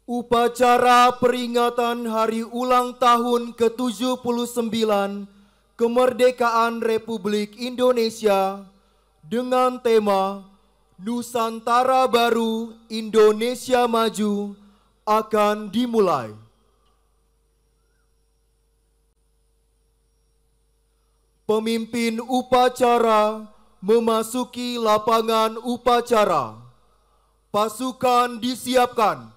Upacara peringatan Hari Ulang Tahun ke-79 Kemerdekaan Republik Indonesia dengan tema Nusantara Baru Indonesia Maju akan dimulai. Pemimpin upacara memasuki lapangan upacara. Pasukan disiapkan.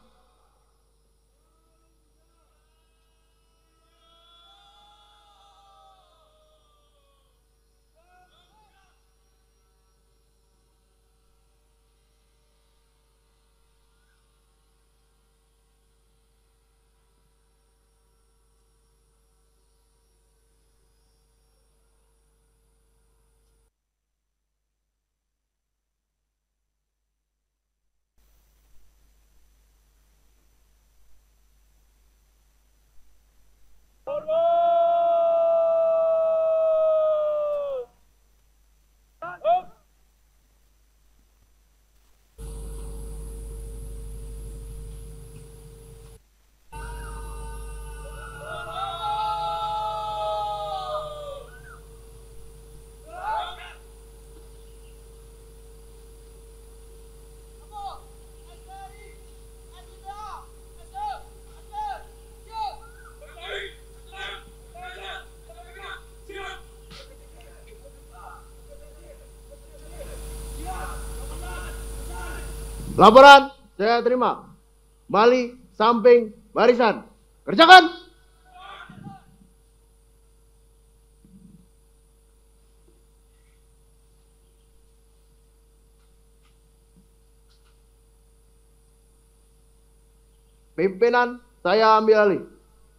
Laporan saya terima. Bali samping barisan. Kerjakan. Pimpinan saya ambil alih.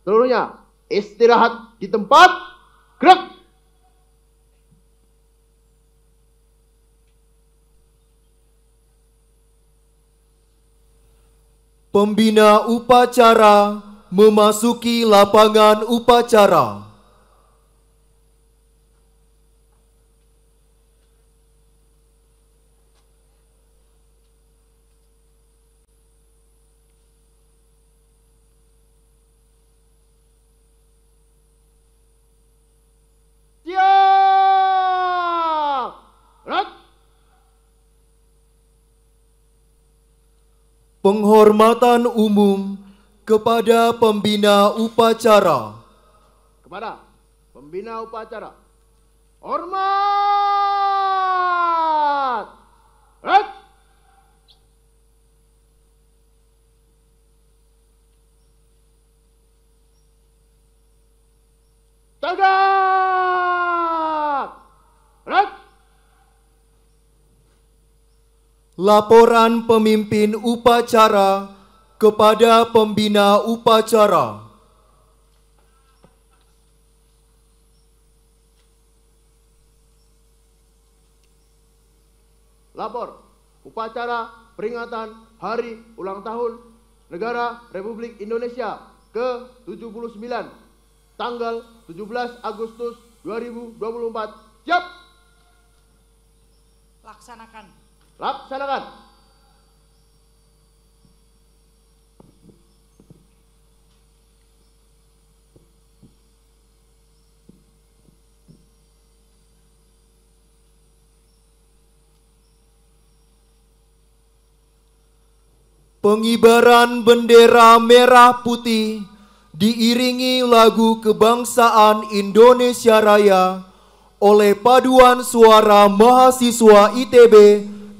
Seluruhnya istirahat di tempat. Gerak. Pembina upacara memasuki lapangan upacara. Siap. Gerak. Penghormatan umum kepada pembina upacara. Kepada pembina upacara. Hormat. Gerak. Tegak. Gerak. Laporan pemimpin upacara kepada pembina upacara. Lapor upacara peringatan Hari Ulang Tahun Negara Republik Indonesia ke-79 tanggal 17 Agustus 2024. Siap. Laksanakan. Laksanakan. Pengibaran bendera merah putih diiringi lagu kebangsaan Indonesia Raya oleh paduan suara mahasiswa ITB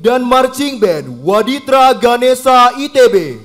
dan marching band Waditra Ganesha ITB.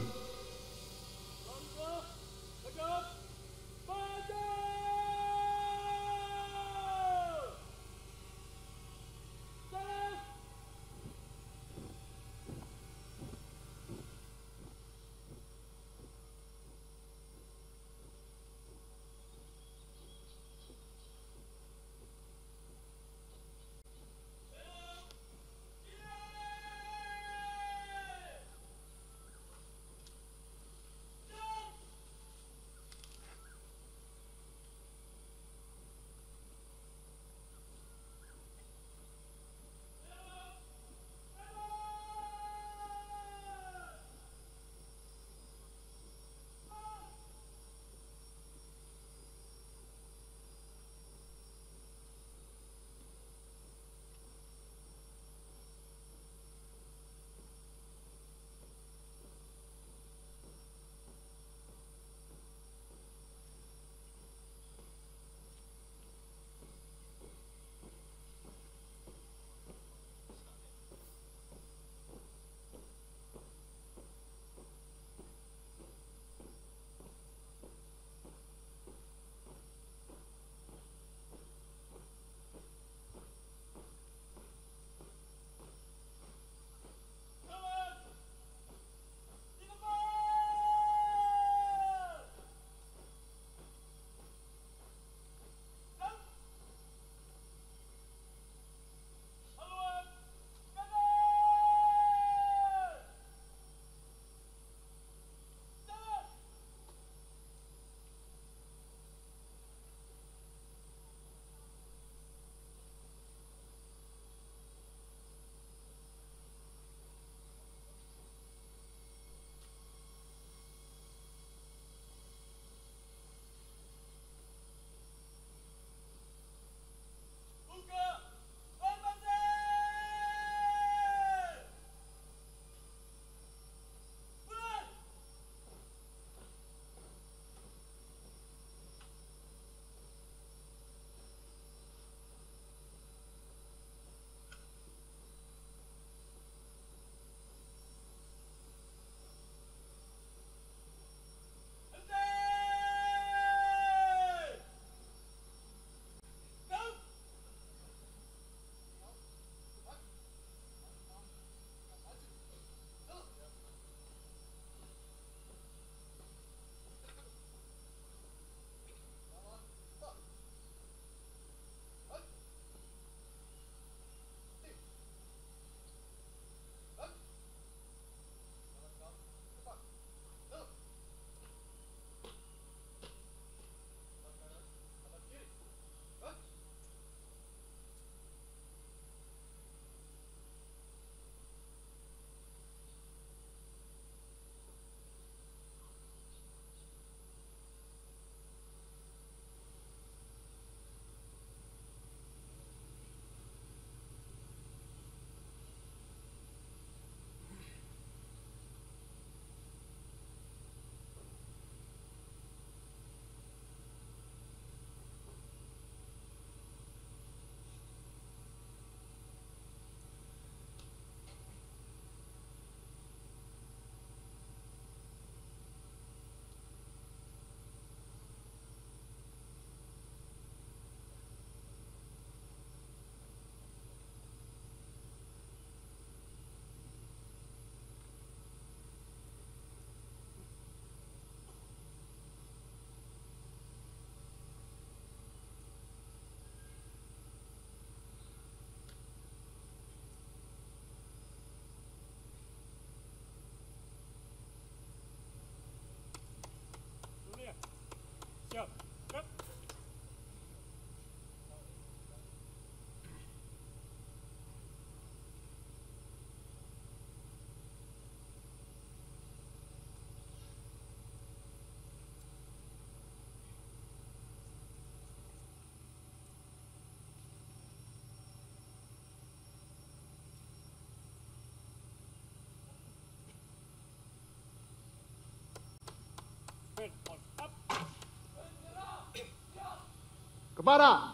kepada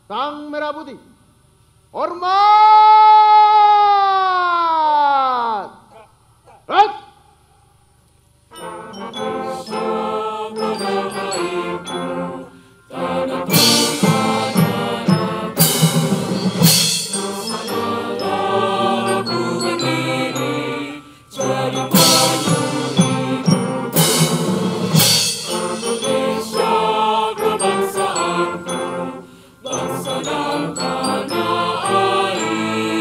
Sang Merah Putih. Hormat! Red! Bangsa dan tanah air.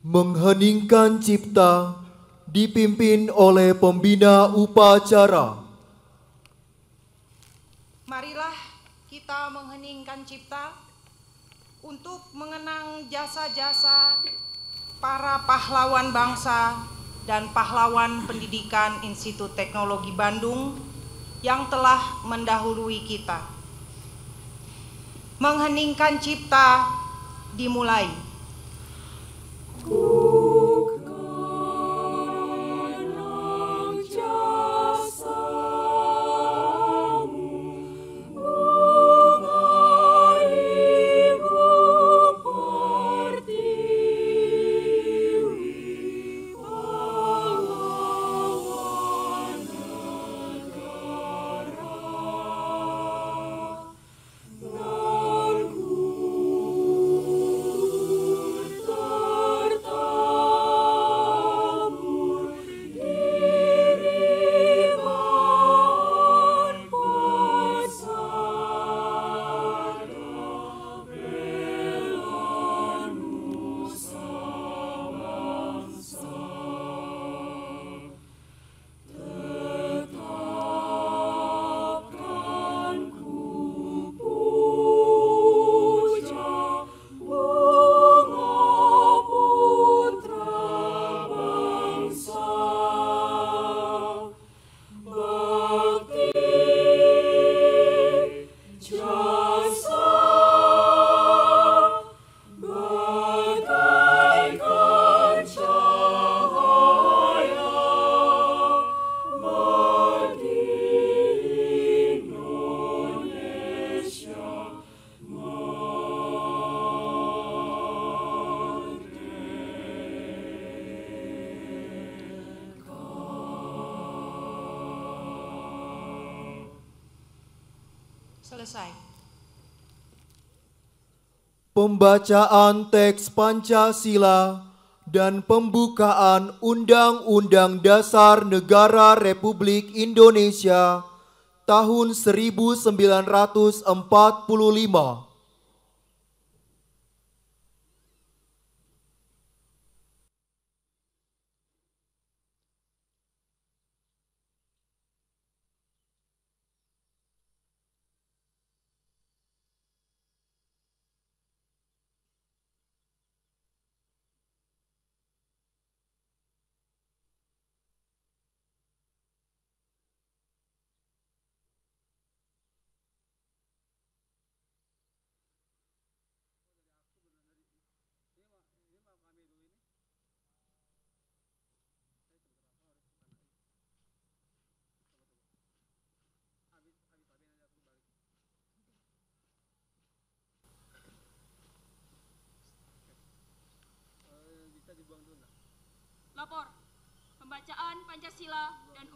Mengheningkan cipta dipimpin oleh pembina upacara. Marilah kita mengheningkan cipta untuk mengenang jasa-jasa para pahlawan bangsa dan pahlawan pendidikan Institut Teknologi Bandung yang telah mendahului kita. Mengheningkan cipta dimulai. Selesai. Pembacaan teks Pancasila dan pembukaan Undang-Undang Dasar Negara Republik Indonesia tahun 1945. Lapor, pembacaan Pancasila dan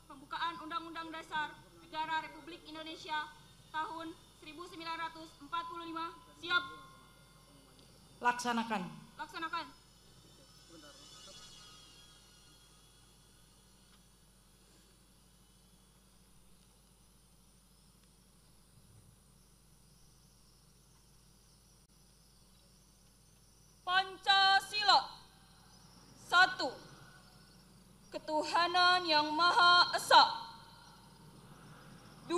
pembukaan Undang-Undang Dasar Negara Republik Indonesia tahun 1945. Siap. Laksanakan. Laksanakan. Pancasila. 1. Ketuhanan Yang Maha Esa. 2.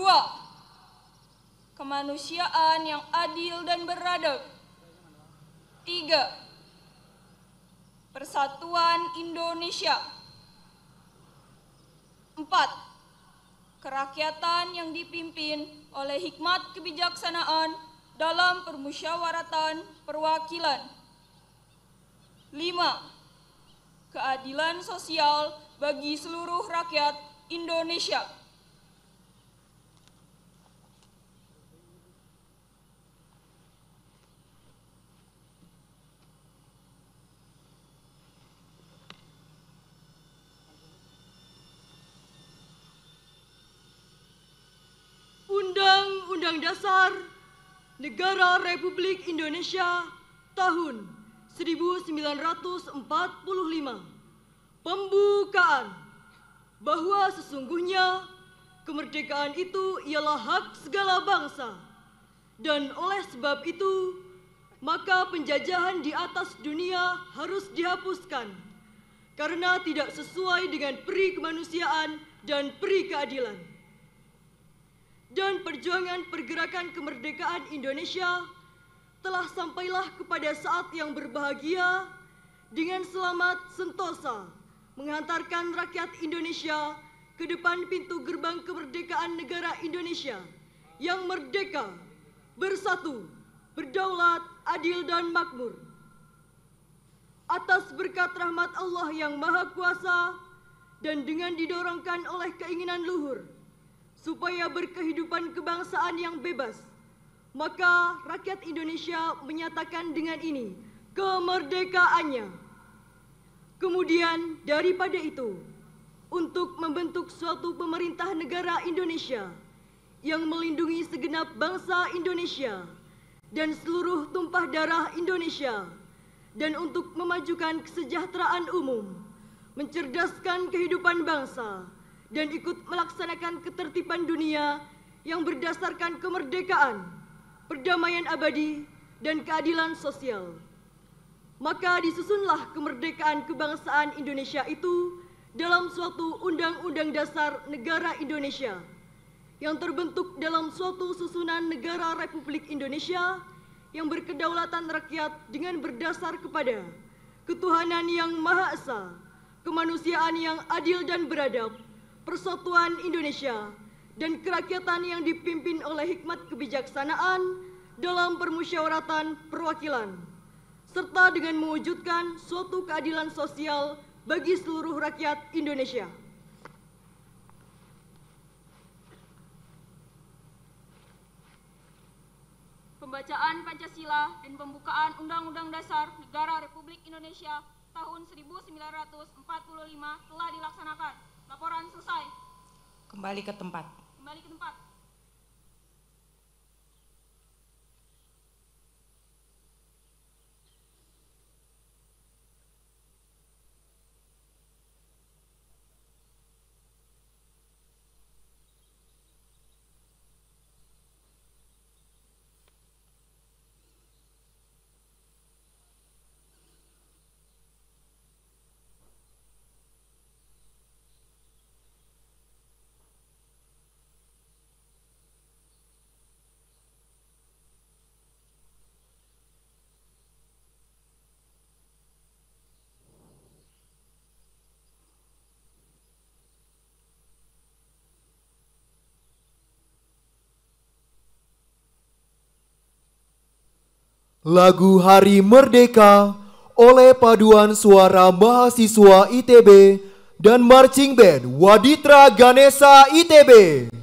Kemanusiaan yang adil dan beradab. 3. Persatuan Indonesia. 4. Kerakyatan yang dipimpin oleh hikmat kebijaksanaan dalam permusyawaratan perwakilan. 5. Keadilan sosial bagi seluruh rakyat Indonesia. Undang-Undang Dasar Negara Republik Indonesia tahun 1945. Pembukaan. Bahwa sesungguhnya kemerdekaan itu ialah hak segala bangsa, dan oleh sebab itu maka penjajahan di atas dunia harus dihapuskan karena tidak sesuai dengan peri kemanusiaan dan peri keadilan. Dan perjuangan pergerakan kemerdekaan Indonesia telah sampailah kepada saat yang berbahagia dengan selamat sentosa menghantarkan rakyat Indonesia ke depan pintu gerbang kemerdekaan negara Indonesia yang merdeka, bersatu, berdaulat, adil dan makmur. Atas berkat rahmat Allah yang Maha Kuasa dan dengan didorongkan oleh keinginan luhur supaya berkehidupan kebangsaan yang bebas, maka rakyat Indonesia menyatakan dengan ini kemerdekaannya. Kemudian daripada itu, untuk membentuk suatu pemerintah negara Indonesia yang melindungi segenap bangsa Indonesia dan seluruh tumpah darah Indonesia, dan untuk memajukan kesejahteraan umum, mencerdaskan kehidupan bangsa, dan ikut melaksanakan ketertiban dunia yang berdasarkan kemerdekaan, perdamaian abadi, dan keadilan sosial. Maka disusunlah kemerdekaan kebangsaan Indonesia itu dalam suatu Undang-Undang Dasar Negara Indonesia yang terbentuk dalam suatu susunan negara Republik Indonesia yang berkedaulatan rakyat dengan berdasar kepada ketuhanan yang Maha Esa, kemanusiaan yang adil dan beradab, persatuan Indonesia, dan kerakyatan yang dipimpin oleh hikmat kebijaksanaan dalam permusyawaratan perwakilan, serta dengan mewujudkan suatu keadilan sosial bagi seluruh rakyat Indonesia. Pembacaan Pancasila dan pembukaan Undang-Undang Dasar Negara Republik Indonesia tahun 1945 telah dilaksanakan. Laporan selesai. Kembali ke tempat. Kembali ke tempat. Lagu Hari Merdeka oleh paduan suara mahasiswa ITB dan marching band Waditra Ganesha ITB.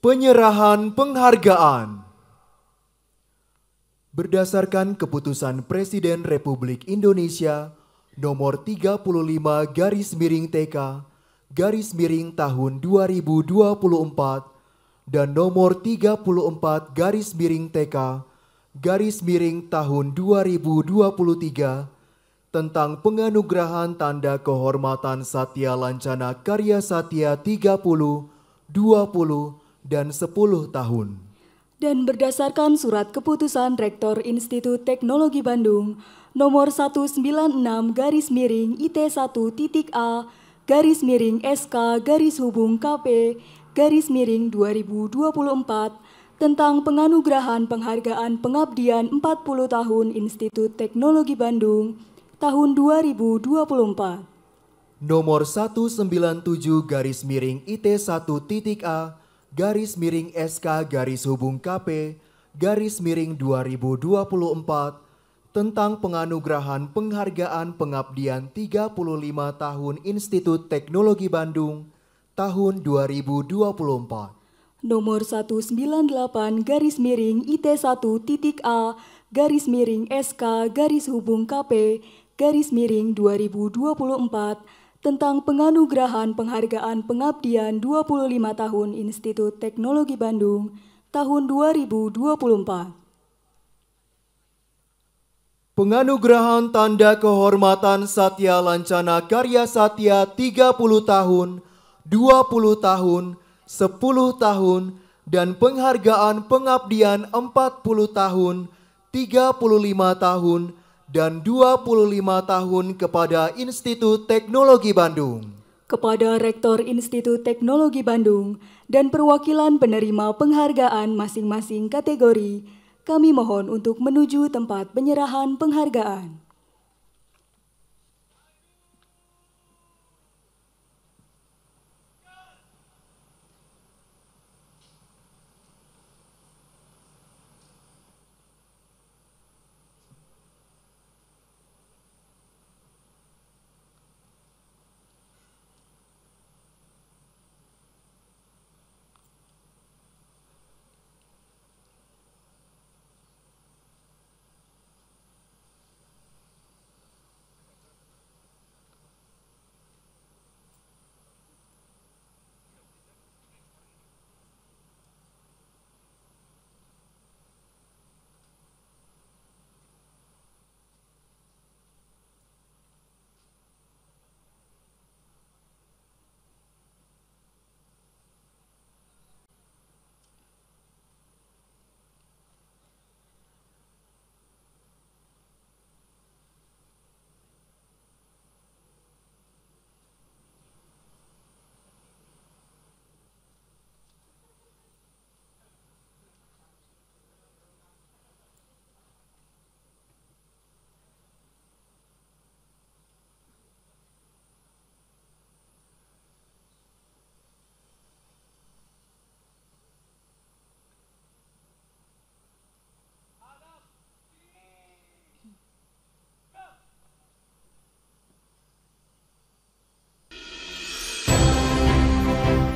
Penyerahan penghargaan. Berdasarkan keputusan Presiden Republik Indonesia nomor 35/TK tahun 2024 dan nomor 34/TK tahun 2023 tentang penganugerahan tanda kehormatan Satya Lancana Karya Satya 30, 20, dan 10 tahun. Dan berdasarkan surat keputusan Rektor Institut Teknologi Bandung nomor 196-IT1-A-SK-KP-2024 tentang penganugerahan penghargaan pengabdian 40 tahun Institut Teknologi Bandung tahun 2024. Nomor 197-IT1-A-SK-KP-2024 tentang penganugerahan penghargaan pengabdian 35 tahun Institut Teknologi Bandung tahun 2024. Nomor 198-IT1-A-SK-KP-2024 tentang penganugerahan penghargaan pengabdian 25 tahun Institut Teknologi Bandung tahun 2024. Penganugerahan Tanda Kehormatan Satya Lancana Karya Satya 30 tahun, 20 tahun, 10 tahun, dan penghargaan pengabdian 40 tahun, 35 tahun, dan 25 tahun kepada Institut Teknologi Bandung. Kepada Rektor Institut Teknologi Bandung dan perwakilan penerima penghargaan masing-masing kategori, kami mohon untuk menuju tempat penyerahan penghargaan.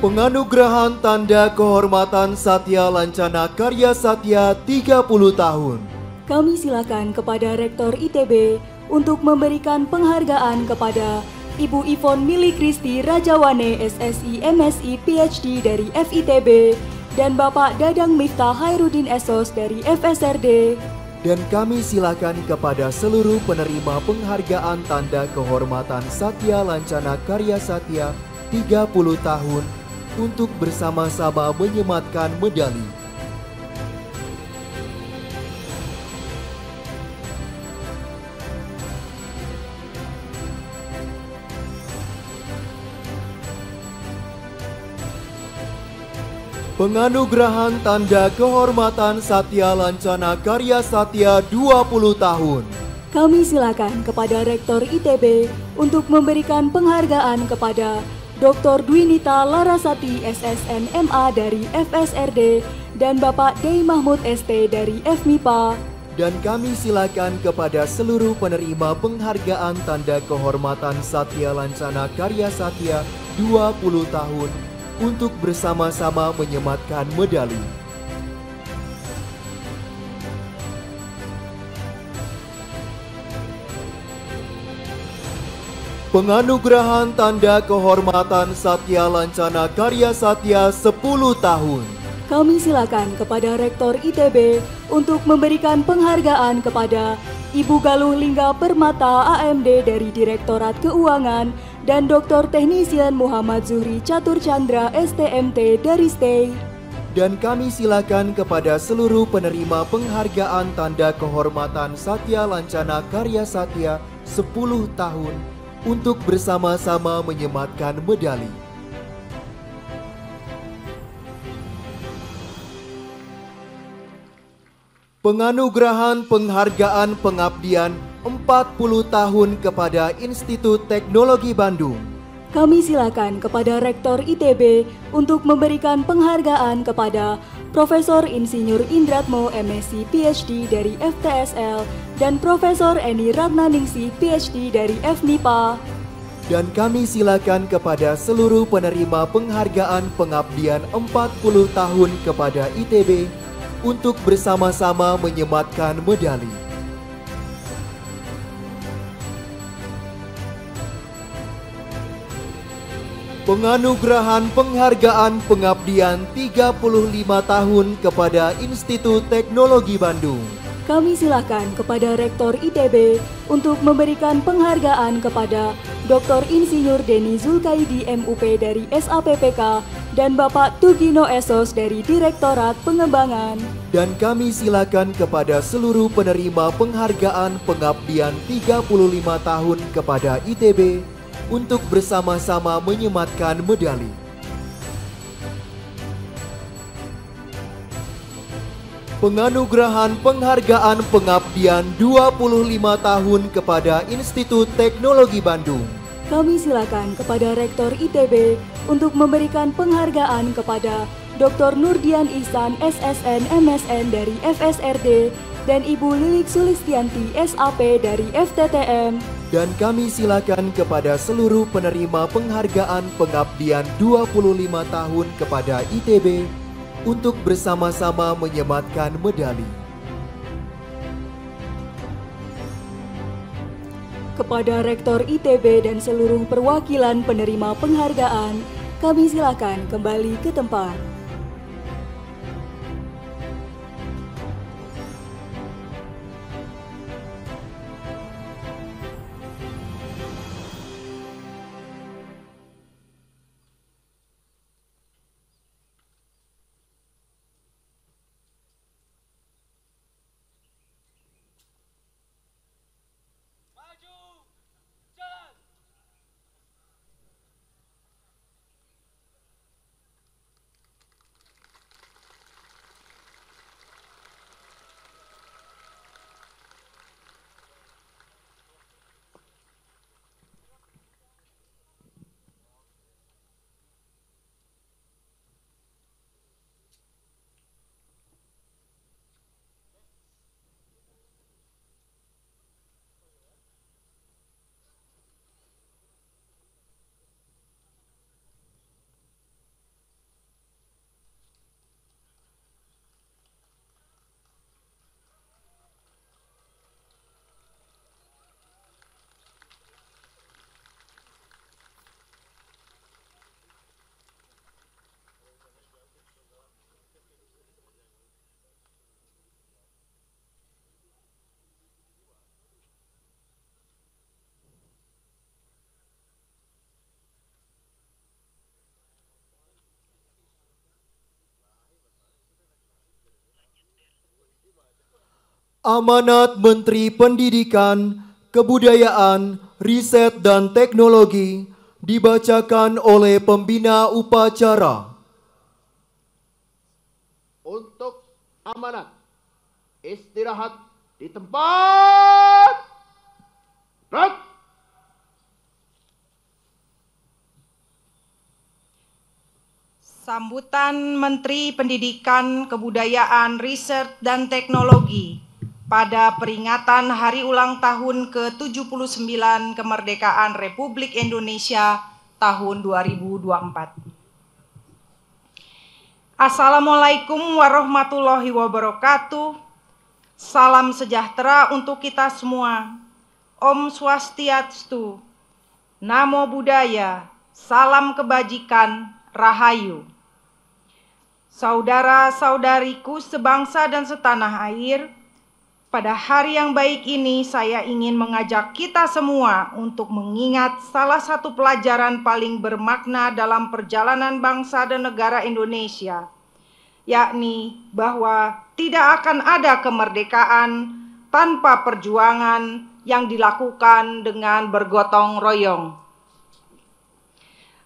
Penganugerahan Tanda Kehormatan Satya Lancana Karya Satya 30 tahun. Kami silakan kepada Rektor ITB untuk memberikan penghargaan kepada Ibu Ivon Mili Kristi Rajawane SSI MSI PhD dari FITB dan Bapak Dadang Miftah Hairudin Esos dari FSRD. Dan kami silakan kepada seluruh penerima penghargaan Tanda Kehormatan Satya Lancana Karya Satya 30 tahun untuk bersama-sama menyematkan medali. Penganugerahan Tanda Kehormatan Satya Lancana Karya Satya 20 tahun. Kami silakan kepada Rektor ITB untuk memberikan penghargaan kepada Dr. Dwinita Larasati SSN MA dari FSRD dan Bapak Dei Mahmud ST dari FMIPA. Dan kami silakan kepada seluruh penerima penghargaan Tanda Kehormatan Satya Lancana Karya Satya 20 tahun untuk bersama-sama menyematkan medali. Penganugerahan Tanda Kehormatan Satya Lancana Karya Satya 10 tahun. Kami silakan kepada Rektor ITB untuk memberikan penghargaan kepada Ibu Galuh Lingga Permata AMD dari Direktorat Keuangan dan Dr. Teknisian Muhammad Zuhri Catur Chandra STMT dari STEI. Dan kami silakan kepada seluruh penerima penghargaan tanda kehormatan Satya Lancana Karya Satya 10 tahun untuk bersama-sama menyematkan medali. Penganugerahan penghargaan pengabdian 40 tahun kepada Institut Teknologi Bandung. Kami silakan kepada Rektor ITB untuk memberikan penghargaan kepada Profesor Insinyur Indratmo MSc PhD dari FTSL dan Profesor Eni Ratnaningsih PhD dari FMIPA. Dan kami silakan kepada seluruh penerima penghargaan pengabdian 40 tahun kepada ITB untuk bersama-sama menyematkan medali. Penganugerahan penghargaan pengabdian 35 tahun kepada Institut Teknologi Bandung. Kami silakan kepada Rektor ITB untuk memberikan penghargaan kepada Dr. Insinyur Deni Zulkaidi MUP dari SAPPK dan Bapak Tugino Esos dari Direktorat Pengembangan. Dan kami silakan kepada seluruh penerima penghargaan pengabdian 35 tahun kepada ITB untuk bersama-sama menyematkan medali. Penganugerahan penghargaan pengabdian 25 tahun kepada Institut Teknologi Bandung. Kami silakan kepada Rektor ITB untuk memberikan penghargaan kepada Dr. Nurdian Ihsan SSN MSN dari FSRD dan Ibu Lilik Sulistianti SAP dari FTTM. Dan kami silakan kepada seluruh penerima penghargaan pengabdian 25 tahun kepada ITB untuk bersama-sama menyematkan medali. Kepada Rektor ITB dan seluruh perwakilan penerima penghargaan, kami silakan kembali ke tempat. Amanat Menteri Pendidikan, Kebudayaan, Riset dan Teknologi dibacakan oleh pembina upacara. Untuk amanat, istirahat di tempat. Gerak. Sambutan Menteri Pendidikan, Kebudayaan, Riset dan Teknologi pada peringatan Hari Ulang Tahun ke-79 Kemerdekaan Republik Indonesia tahun 2024. Assalamualaikum warahmatullahi wabarakatuh. Salam sejahtera untuk kita semua. Om Swastiastu, Namo Buddhaya, salam kebajikan, Rahayu. Saudara-saudariku sebangsa dan setanah air, pada hari yang baik ini saya ingin mengajak kita semua untuk mengingat salah satu pelajaran paling bermakna dalam perjalanan bangsa dan negara Indonesia, yakni bahwa tidak akan ada kemerdekaan tanpa perjuangan yang dilakukan dengan bergotong royong.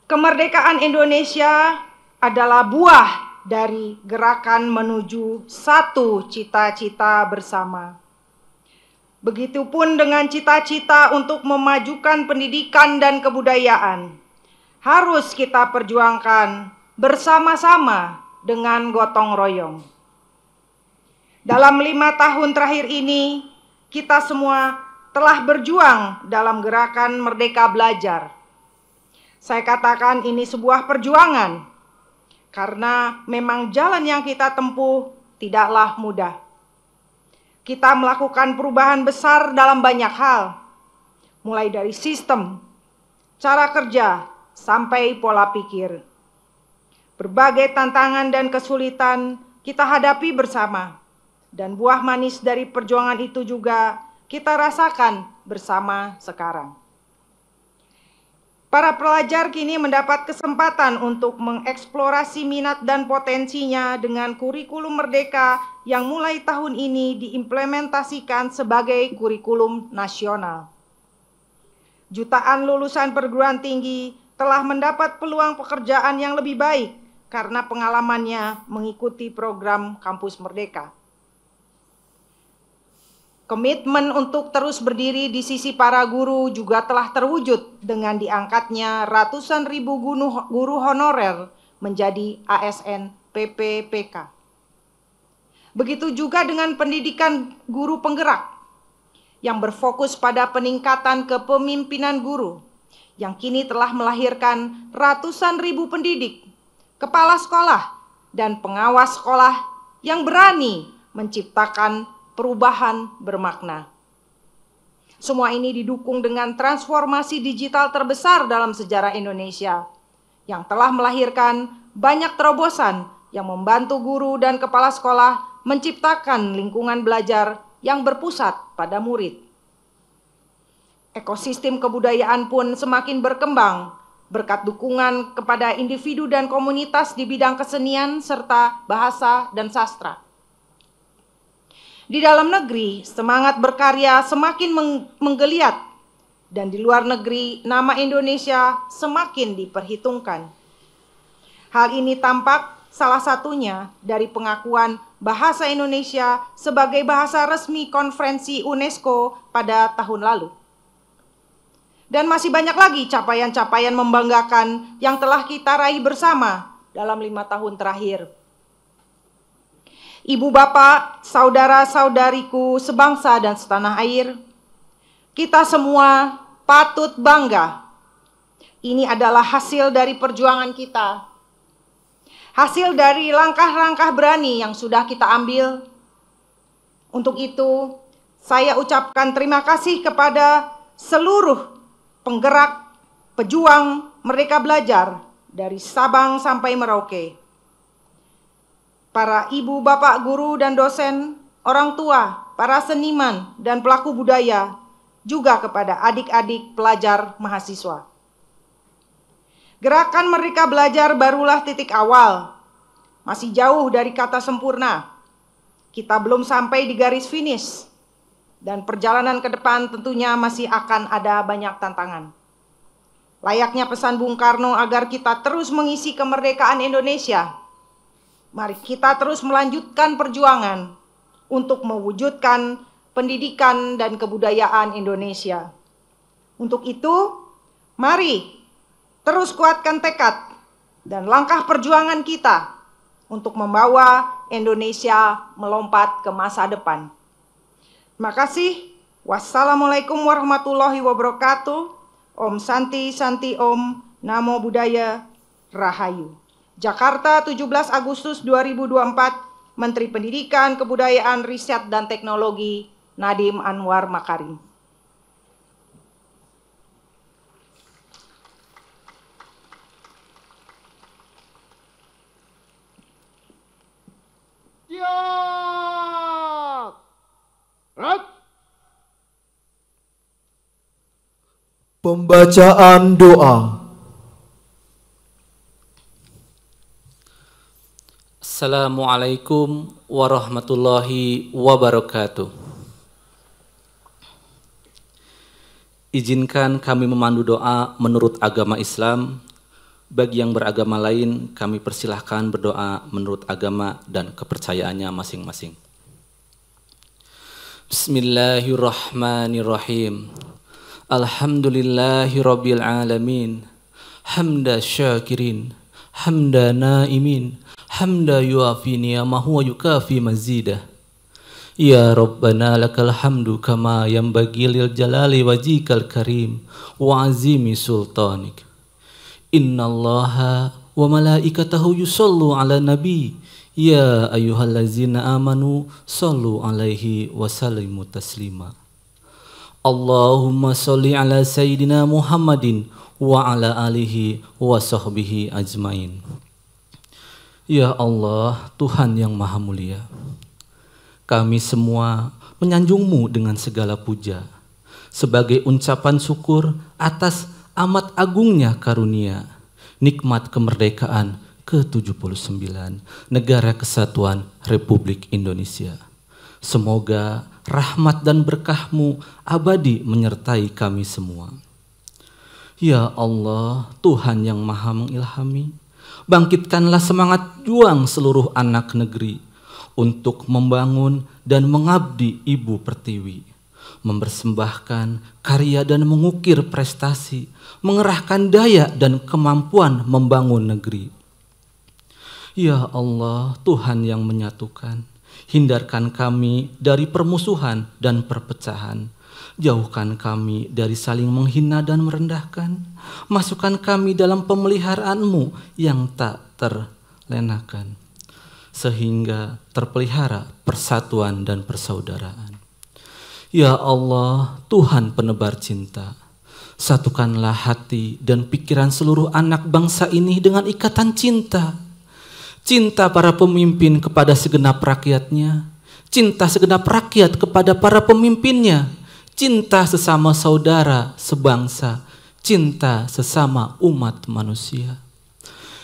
Kemerdekaan Indonesia adalah buah dari gerakan menuju satu cita-cita bersama. Begitupun dengan cita-cita untuk memajukan pendidikan dan kebudayaan. Harus kita perjuangkan bersama-sama dengan gotong royong. Dalam 5 tahun terakhir ini, kita semua telah berjuang dalam gerakan Merdeka Belajar. Saya katakan ini sebuah perjuangan, karena memang jalan yang kita tempuh tidaklah mudah. Kita melakukan perubahan besar dalam banyak hal, mulai dari sistem, cara kerja, sampai pola pikir. Berbagai tantangan dan kesulitan kita hadapi bersama, dan buah manis dari perjuangan itu juga kita rasakan bersama sekarang. Para pelajar kini mendapat kesempatan untuk mengeksplorasi minat dan potensinya dengan kurikulum merdeka yang mulai tahun ini diimplementasikan sebagai kurikulum nasional. Jutaan lulusan perguruan tinggi telah mendapat peluang pekerjaan yang lebih baik karena pengalamannya mengikuti program Kampus Merdeka. Komitmen untuk terus berdiri di sisi para guru juga telah terwujud dengan diangkatnya ratusan ribu guru honorer menjadi ASN PPPK. Begitu juga dengan pendidikan guru penggerak yang berfokus pada peningkatan kepemimpinan guru yang kini telah melahirkan ratusan ribu pendidik, kepala sekolah, dan pengawas sekolah yang berani menciptakan perubahan bermakna. Semua ini didukung dengan transformasi digital terbesar dalam sejarah Indonesia yang telah melahirkan banyak terobosan yang membantu guru dan kepala sekolah menciptakan lingkungan belajar yang berpusat pada murid. Ekosistem kebudayaan pun semakin berkembang berkat dukungan kepada individu dan komunitas di bidang kesenian serta bahasa dan sastra. Di dalam negeri, semangat berkarya semakin menggeliat, dan di luar negeri, nama Indonesia semakin diperhitungkan. Hal ini tampak salah satunya dari pengakuan bahasa Indonesia sebagai bahasa resmi konferensi UNESCO pada tahun lalu. Dan masih banyak lagi capaian-capaian membanggakan yang telah kita raih bersama dalam 5 tahun terakhir. Ibu bapak, saudara-saudariku sebangsa dan setanah air, kita semua patut bangga. Ini adalah hasil dari perjuangan kita. Hasil dari langkah-langkah berani yang sudah kita ambil. Untuk itu, saya ucapkan terima kasih kepada seluruh penggerak, pejuang Merdeka Belajar dari Sabang sampai Merauke. Para ibu, bapak, guru, dan dosen, orang tua, para seniman, dan pelaku budaya, juga kepada adik-adik pelajar mahasiswa. Gerakan Merdeka Belajar barulah titik awal, masih jauh dari kata sempurna. Kita belum sampai di garis finish, dan perjalanan ke depan tentunya masih akan ada banyak tantangan. Layaknya pesan Bung Karno agar kita terus mengisi kemerdekaan Indonesia, mari kita terus melanjutkan perjuangan untuk mewujudkan pendidikan dan kebudayaan Indonesia. Untuk itu, mari terus kuatkan tekad dan langkah perjuangan kita untuk membawa Indonesia melompat ke masa depan. Terima kasih. Wassalamualaikum warahmatullahi wabarakatuh. Om Santi Santi Om, Namo Buddhaya, Rahayu. Jakarta, 17 Agustus 2024, Menteri Pendidikan, Kebudayaan, Riset, dan Teknologi, Nadiem Anwar Makarim. Siap! Rat! Pembacaan doa. Assalamualaikum warahmatullahi wabarakatuh. Izinkan kami memandu doa menurut agama Islam. Bagi yang beragama lain, kami persilahkan berdoa menurut agama dan kepercayaannya masing-masing. Bismillahirrahmanirrahim. Alhamdulillahirabbil alamin. Hamda syakirin, hamda naimin, hamda yuafi ni'amahu wa yukafi mazidah. Ya Rabbana lakal hamdu kama yanbaghi lil jalali wajhikal karim wa azimi sultanik. Innallaha wa malaikatahu yusallu ala nabi. Ya ayyuhallazina amanu sallu alaihi wa sallimu taslima. Allahumma salli ala sayyidina Muhammadin wa ala alihi wa sahbihi ajmain. Ya Allah, Tuhan yang maha mulia, kami semua menyanjung-Mu dengan segala puja sebagai ucapan syukur atas amat agungnya karunia nikmat kemerdekaan ke-79 Negara Kesatuan Republik Indonesia. Semoga rahmat dan berkah-Mu abadi menyertai kami semua. Ya Allah, Tuhan yang maha mengilhami, bangkitkanlah semangat juang seluruh anak negeri untuk membangun dan mengabdi Ibu Pertiwi, mempersembahkan karya dan mengukir prestasi, mengerahkan daya dan kemampuan membangun negeri. Ya Allah, Tuhan yang menyatukan, hindarkan kami dari permusuhan dan perpecahan. Jauhkan kami dari saling menghina dan merendahkan. Masukkan kami dalam pemeliharaan-Mu yang tak terlenakan, sehingga terpelihara persatuan dan persaudaraan. Ya Allah, Tuhan penebar cinta, satukanlah hati dan pikiran seluruh anak bangsa ini dengan ikatan cinta. Cinta para pemimpin kepada segenap rakyatnya, cinta segenap rakyat kepada para pemimpinnya, cinta sesama saudara sebangsa, cinta sesama umat manusia.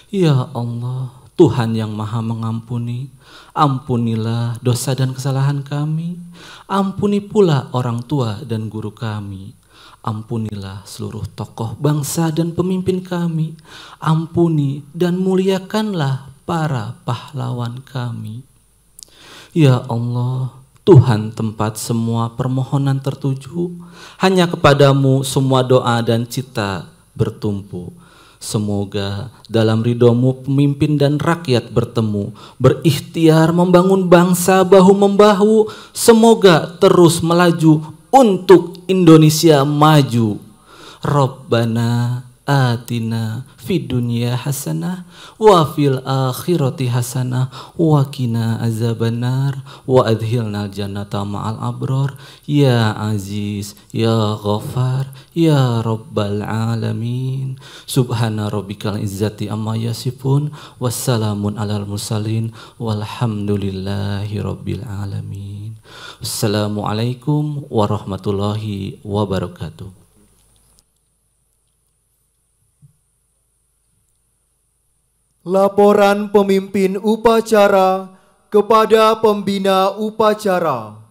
Ya Allah, Tuhan yang maha mengampuni, ampunilah dosa dan kesalahan kami, ampuni pula orang tua dan guru kami, ampunilah seluruh tokoh bangsa dan pemimpin kami, ampuni dan muliakanlah para pahlawan kami. Ya Allah, Tuhan tempat semua permohonan tertuju, hanya kepadamu semua doa dan cita bertumpu. Semoga dalam ridho-Mu pemimpin dan rakyat bertemu, berikhtiar membangun bangsa bahu-membahu, semoga terus melaju untuk Indonesia maju. Rabbana atina fid dunya hasanah wa fil akhirati hasanah wa qina azabannar wa adkhilnal jannata ma'al abrar ya aziz ya ghaffar ya rabbal alamin. Subhana rabbikal izzati amma yasifun wassalamun alal mursalin walhamdulillahi rabbil alamin. Assalamualaikum warahmatullahi wabarakatuh. Laporan pemimpin upacara kepada pembina upacara.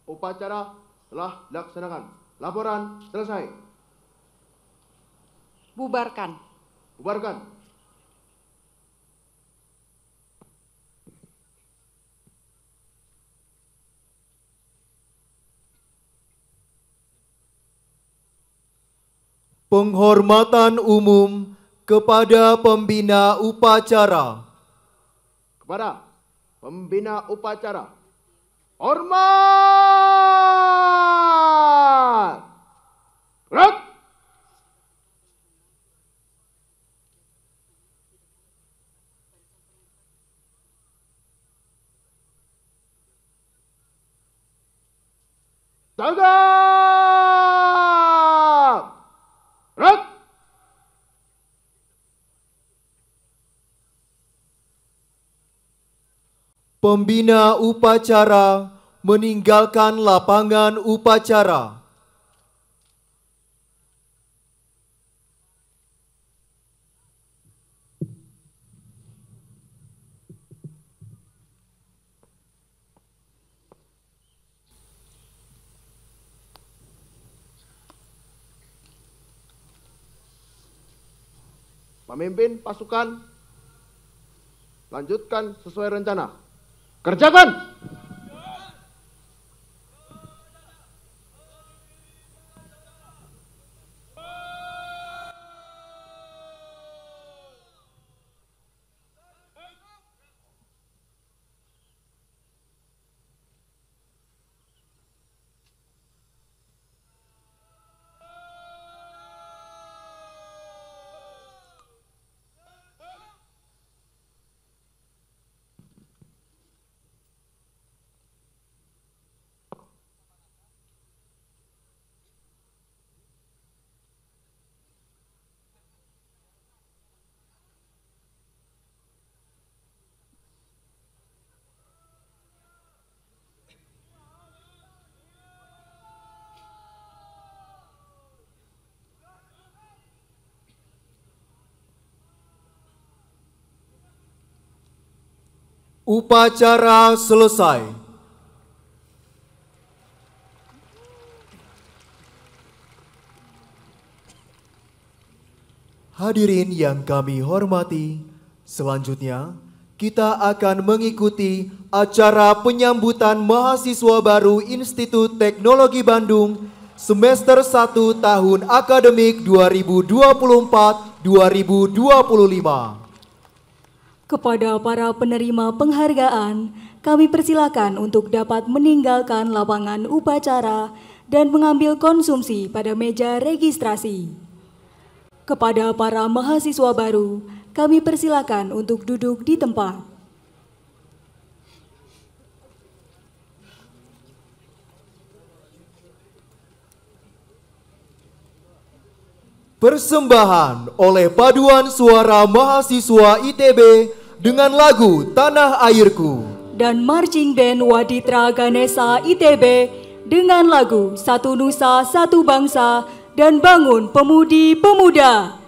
Upacara telah dilaksanakan. Laporan selesai. Bubarkan. Bubarkan. Penghormatan umum kepada pembina upacara. Kepada pembina upacara. Hormat! Gerak! Tanggap! Gerak! Pembina upacara meninggalkan lapangan upacara. pemimpin pasukan, lanjutkan sesuai rencana. Kerjakan! Upacara selesai. Hadirin yang kami hormati, selanjutnya kita akan mengikuti acara penyambutan mahasiswa baru Institut Teknologi Bandung semester 1 tahun akademik 2024-2025. Kepada para penerima penghargaan, kami persilakan untuk dapat meninggalkan lapangan upacara dan mengambil konsumsi pada meja registrasi. Kepada para mahasiswa baru, kami persilakan untuk duduk di tempat. Persembahan oleh Paduan Suara Mahasiswa ITB dengan lagu Tanah Airku dan Marching Band Waditra Ganesha ITB dengan lagu Satu Nusa Satu Bangsa dan Bangun Pemudi Pemuda.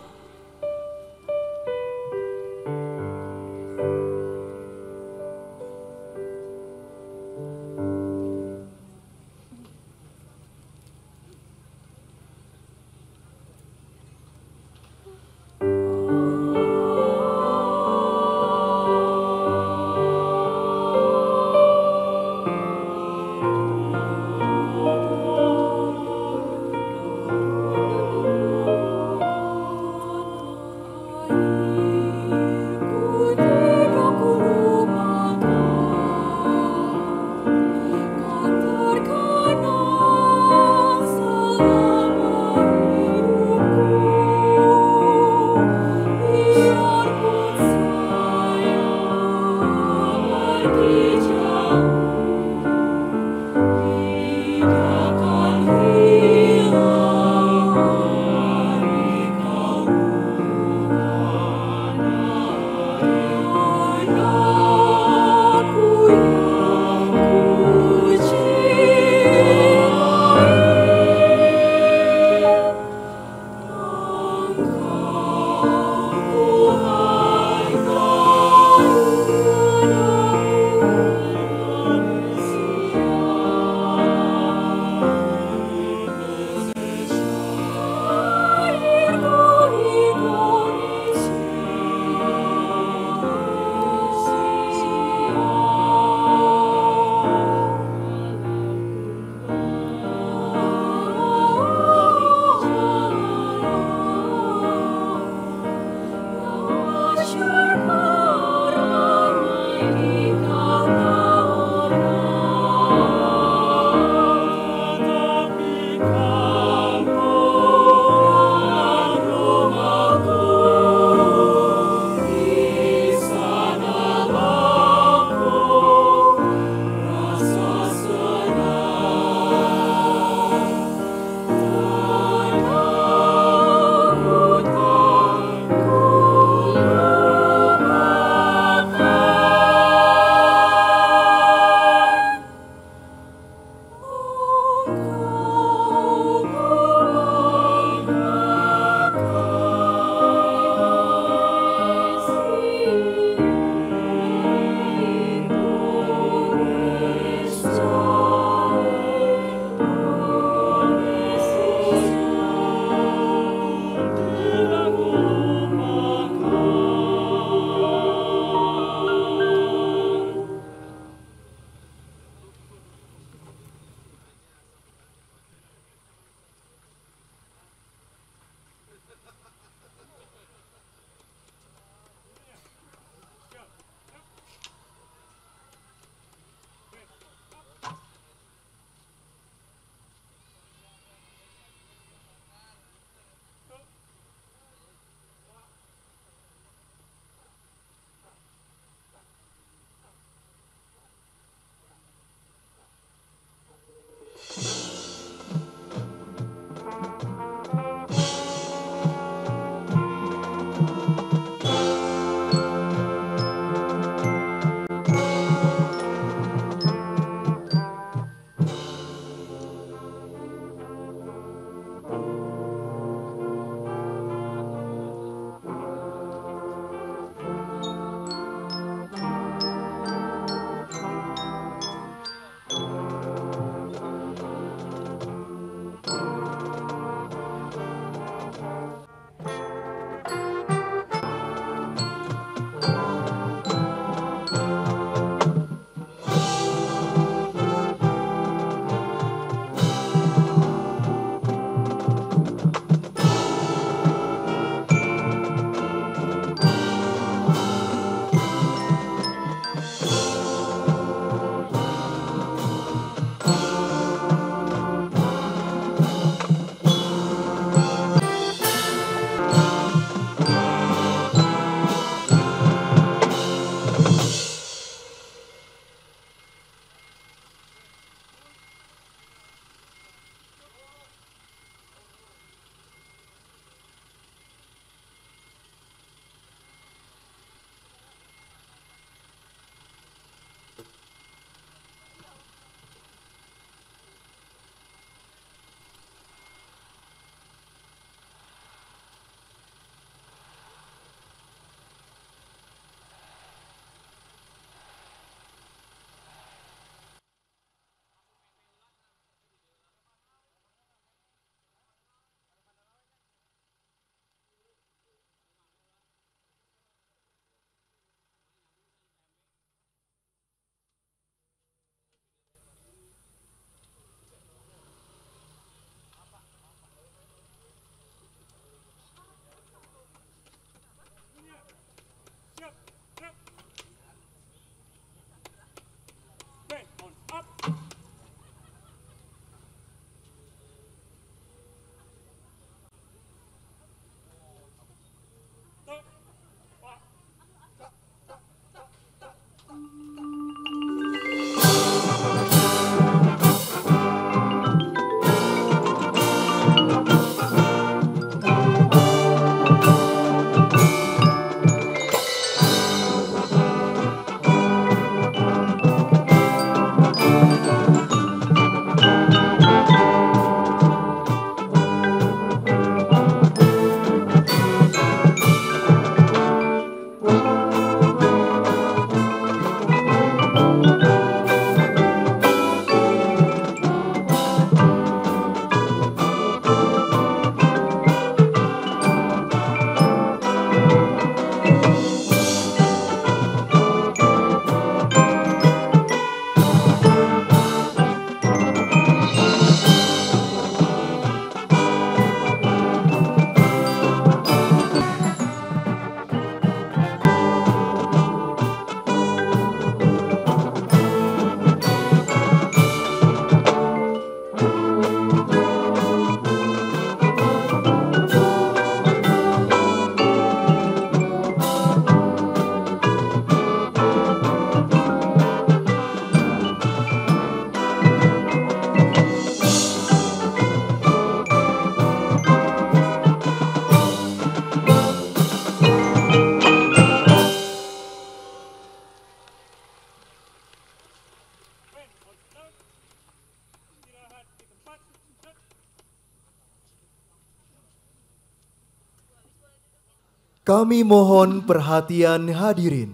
Kami mohon perhatian hadirin.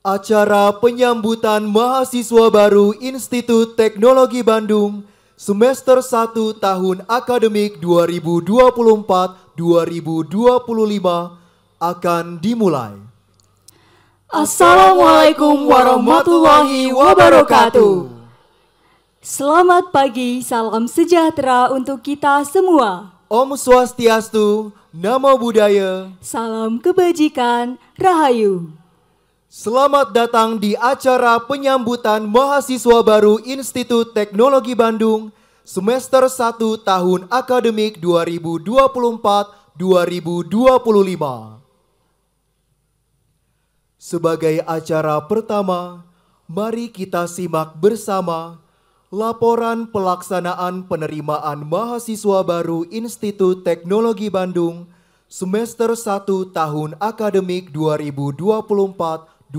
Acara penyambutan mahasiswa baru Institut Teknologi Bandung semester 1 tahun akademik 2024-2025 akan dimulai. Assalamualaikum warahmatullahi wabarakatuh. Selamat pagi, salam sejahtera untuk kita semua. Om Swastiastu, Namo Buddhaya, Salam kebajikan, Rahayu. Selamat datang di acara penyambutan mahasiswa baru Institut Teknologi Bandung semester 1 tahun akademik 2024-2025. Sebagai acara pertama, mari kita simak bersama laporan pelaksanaan penerimaan mahasiswa baru Institut Teknologi Bandung semester 1 tahun akademik 2024-2025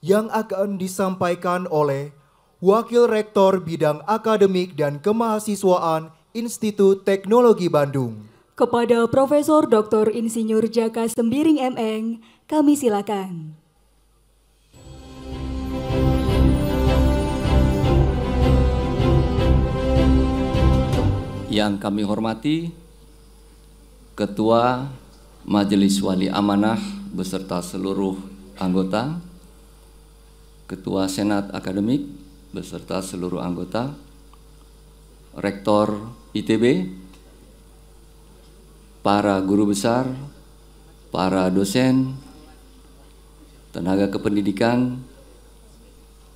yang akan disampaikan oleh Wakil Rektor Bidang Akademik dan Kemahasiswaan Institut Teknologi Bandung. Kepada Profesor Dr. Insinyur Jaka Sembiring MM, kami silakan. Yang kami hormati Ketua Majelis Wali Amanah beserta seluruh anggota, Ketua Senat Akademik beserta seluruh anggota, Rektor ITB, para guru besar, para dosen, tenaga kependidikan,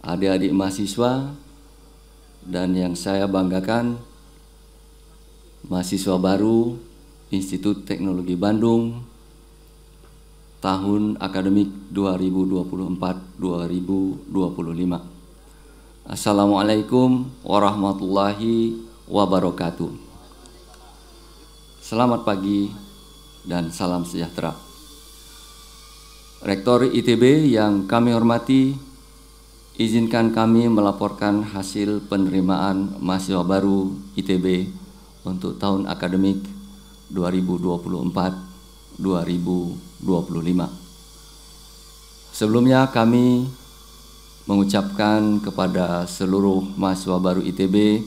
adik-adik mahasiswa, dan yang saya banggakan, mahasiswa baru Institut Teknologi Bandung tahun akademik 2024-2025. Assalamualaikum warahmatullahi wabarakatuh. Selamat pagi dan salam sejahtera. Rektor ITB yang kami hormati, izinkan kami melaporkan hasil penerimaan mahasiswa baru ITB untuk tahun akademik 2024-2025. Sebelumnya kami mengucapkan kepada seluruh mahasiswa baru ITB,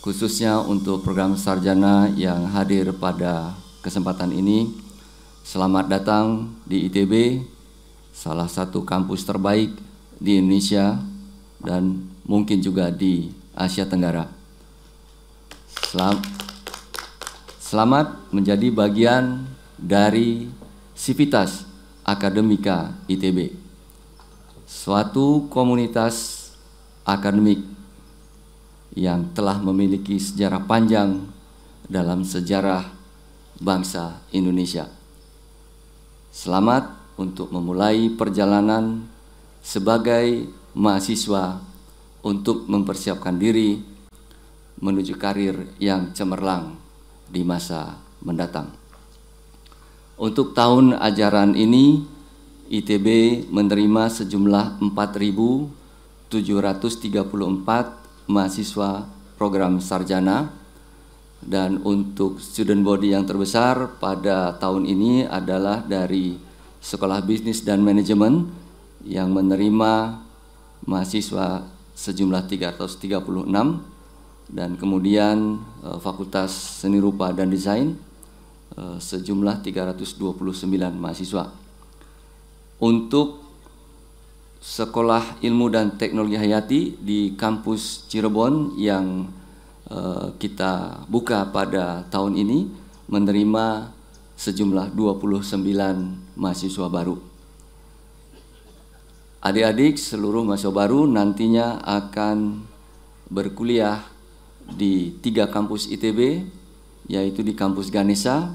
khususnya untuk program sarjana yang hadir pada kesempatan ini, selamat datang di ITB, salah satu kampus terbaik di Indonesia dan mungkin juga di Asia Tenggara. Selamat menjadi bagian dari Sivitas Akademika ITB, suatu komunitas akademik yang telah memiliki sejarah panjang dalam sejarah bangsa Indonesia. Selamat untuk memulai perjalanan sebagai mahasiswa untuk mempersiapkan diri menuju karir yang cemerlang di masa mendatang. Untuk tahun ajaran ini, ITB menerima sejumlah 4.734 mahasiswa program sarjana, dan untuk student body yang terbesar pada tahun ini adalah dari Sekolah Bisnis dan Manajemen yang menerima mahasiswa sejumlah 336, dan kemudian Fakultas Seni Rupa dan Desain sejumlah 329 mahasiswa. Untuk Sekolah Ilmu dan Teknologi Hayati di kampus Cirebon yang kita buka pada tahun ini menerima sejumlah 29 mahasiswa baru. Adik-adik seluruh mahasiswa baru nantinya akan berkuliah di 3 kampus ITB, yaitu di kampus Ganesha,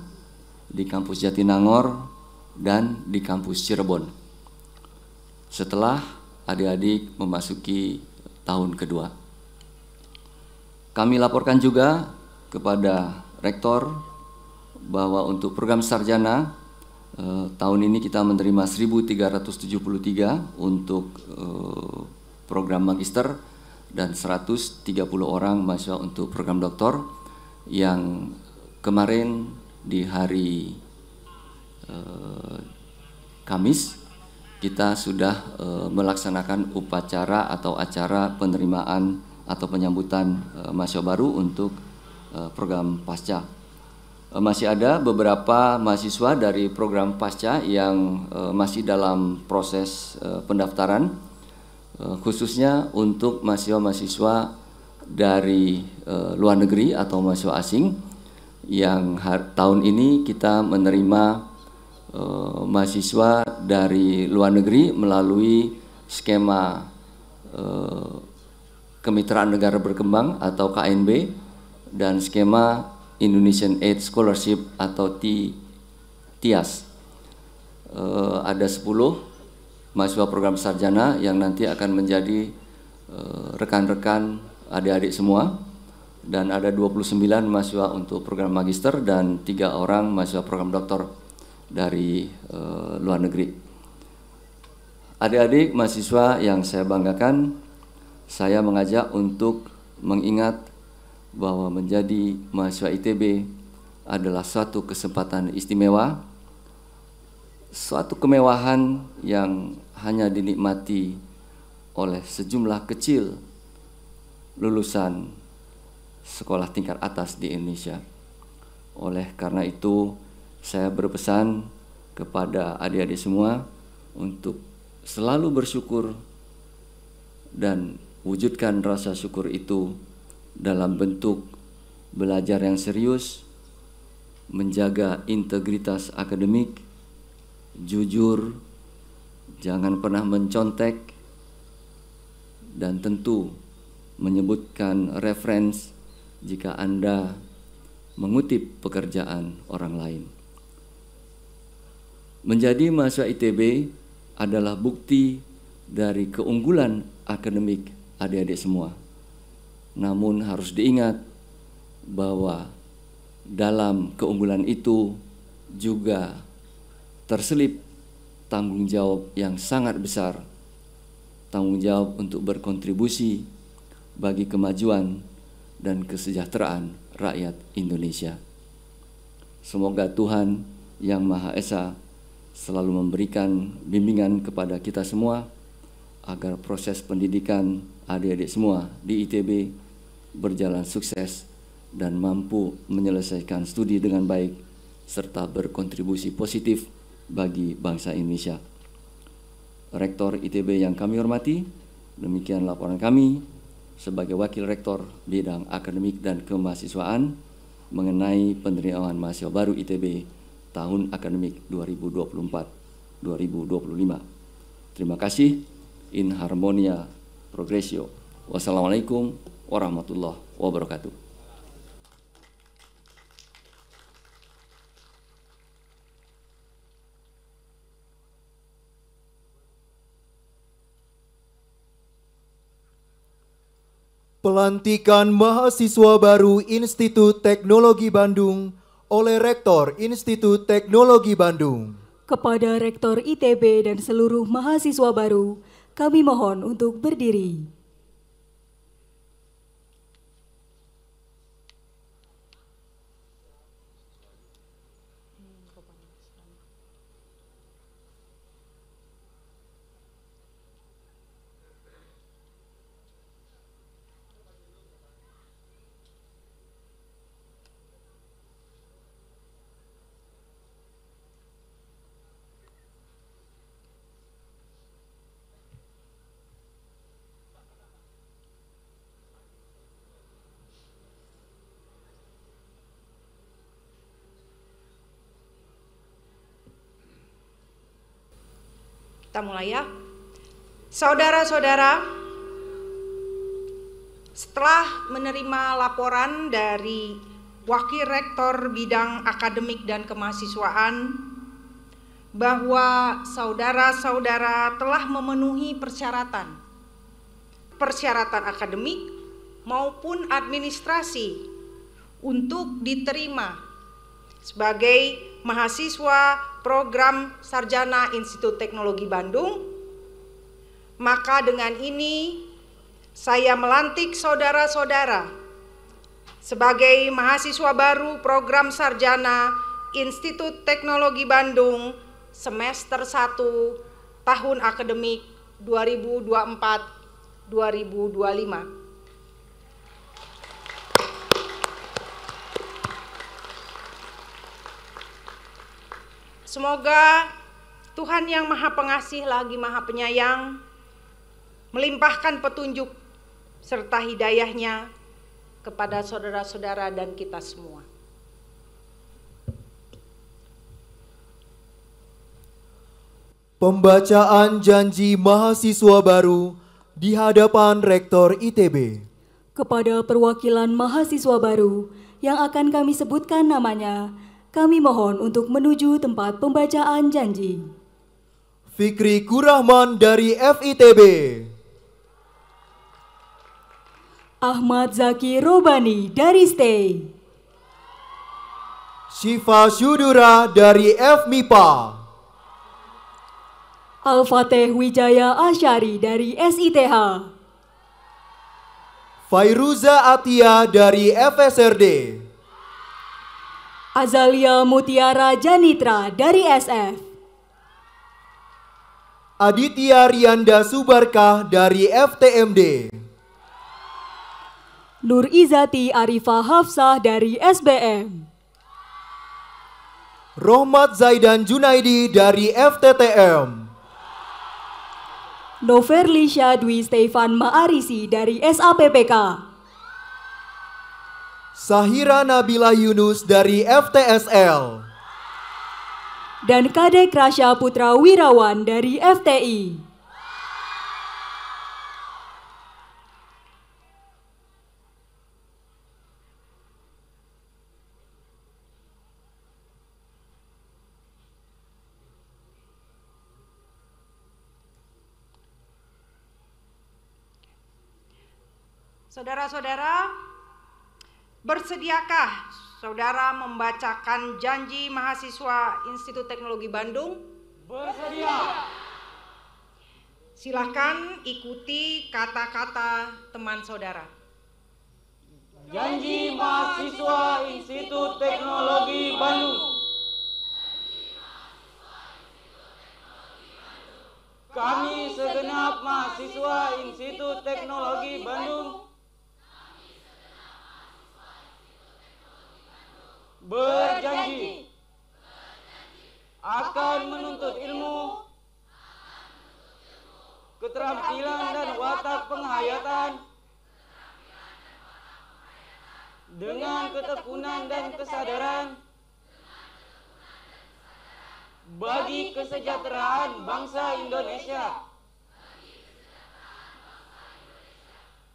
di kampus Jatinangor, dan di kampus Cirebon. Setelah adik-adik memasuki tahun kedua, kami laporkan juga kepada Rektor bahwa untuk program sarjana tahun ini kita menerima 1.373 untuk program magister dan 130 orang mahasiswa untuk program doktor, yang kemarin di hari Kamis kita sudah melaksanakan upacara atau acara penerimaan atau penyambutan mahasiswa baru untuk program pasca. Masih ada beberapa mahasiswa dari program pasca yang masih dalam proses pendaftaran, khususnya untuk mahasiswa-mahasiswa dari luar negeri atau mahasiswa asing yang tahun ini kita menerima mahasiswa dari luar negeri melalui skema Kemitraan Negara Berkembang atau KNB dan skema Indonesian Aid Scholarship atau TIAS. Ada 10 mahasiswa program sarjana yang nanti akan menjadi rekan-rekan adik-adik semua, dan ada 29 mahasiswa untuk program magister dan 3 orang mahasiswa program doktor dari luar negeri. Adik-adik mahasiswa yang saya banggakan, saya mengajak untuk mengingat bahwa menjadi mahasiswa ITB adalah suatu kesempatan istimewa, suatu kemewahan yang hanya dinikmati oleh sejumlah kecil lulusan sekolah tingkat atas di Indonesia. Oleh karena itu, saya berpesan kepada adik-adik semua untuk selalu bersyukur dan wujudkan rasa syukur itu dalam bentuk belajar yang serius, menjaga integritas akademik, jujur, jangan pernah mencontek, dan tentu menyebutkan referensi jika Anda mengutip pekerjaan orang lain. Menjadi mahasiswa ITB adalah bukti dari keunggulan akademik adik-adik semua. Namun harus diingat bahwa dalam keunggulan itu juga terselip tanggung jawab yang sangat besar, tanggung jawab untuk berkontribusi bagi kemajuan dan kesejahteraan rakyat Indonesia. Semoga Tuhan Yang Maha Esa selalu memberikan bimbingan kepada kita semua agar proses pendidikan adik-adik semua di ITB berjalan sukses dan mampu menyelesaikan studi dengan baik serta berkontribusi positif bagi bangsa Indonesia. Rektor ITB yang kami hormati, demikian laporan kami sebagai Wakil Rektor Bidang Akademik dan Kemahasiswaan mengenai penerimaan mahasiswa baru ITB tahun akademik 2024-2025. Terima kasih. In harmonia progressio. Wassalamualaikum warahmatullahi wabarakatuh. Pelantikan mahasiswa baru Institut Teknologi Bandung oleh Rektor Institut Teknologi Bandung. Kepada Rektor ITB dan seluruh mahasiswa baru, kami mohon untuk berdiri. Kita mulai ya. Saudara-saudara, setelah menerima laporan dari Wakil Rektor Bidang Akademik dan Kemahasiswaan bahwa saudara-saudara telah memenuhi persyaratan akademik maupun administrasi untuk diterima sebagai mahasiswa program sarjana Institut Teknologi Bandung, maka dengan ini saya melantik saudara-saudara sebagai mahasiswa baru program sarjana Institut Teknologi Bandung semester 1 tahun akademik 2024-2025. Semoga Tuhan yang Maha Pengasih lagi Maha Penyayang melimpahkan petunjuk serta hidayahnya kepada saudara-saudara dan kita semua. Pembacaan janji mahasiswa baru di hadapan Rektor ITB. Kepada perwakilan mahasiswa baru yang akan kami sebutkan namanya, kami mohon untuk menuju tempat pembacaan janji. Fikri Kurahman dari FITB. Ahmad Zaki Robani dari STEI. Syifa Syudura dari FMIPA. Al-Fateh Wijaya Asyari dari SITH. Fairuza Atia dari FSRD. Azalia Mutiara Janitra dari SF. Aditya Rianda Subarkah dari FTMD. Nur Izati Arifah Hafsah dari SBM. Rohmat Zaidan Junaidi dari FTTM. Noverli Syadwi Stefan Ma'arisi dari SAPPK. Sahira Nabila Yunus dari FTSL. Dan Kadek Rasya Putra Wirawan dari FTI. Saudara-saudara, bersediakah saudara membacakan janji mahasiswa Institut Teknologi Bandung? Bersedia. Silakan ikuti kata-kata teman saudara. Janji mahasiswa Institut Teknologi Bandung. Kami segenap mahasiswa Institut Teknologi Bandung berjanji akan menuntut ilmu, keterampilan dan watak penghayatan dengan ketekunan dan kesadaran bagi kesejahteraan bangsa Indonesia,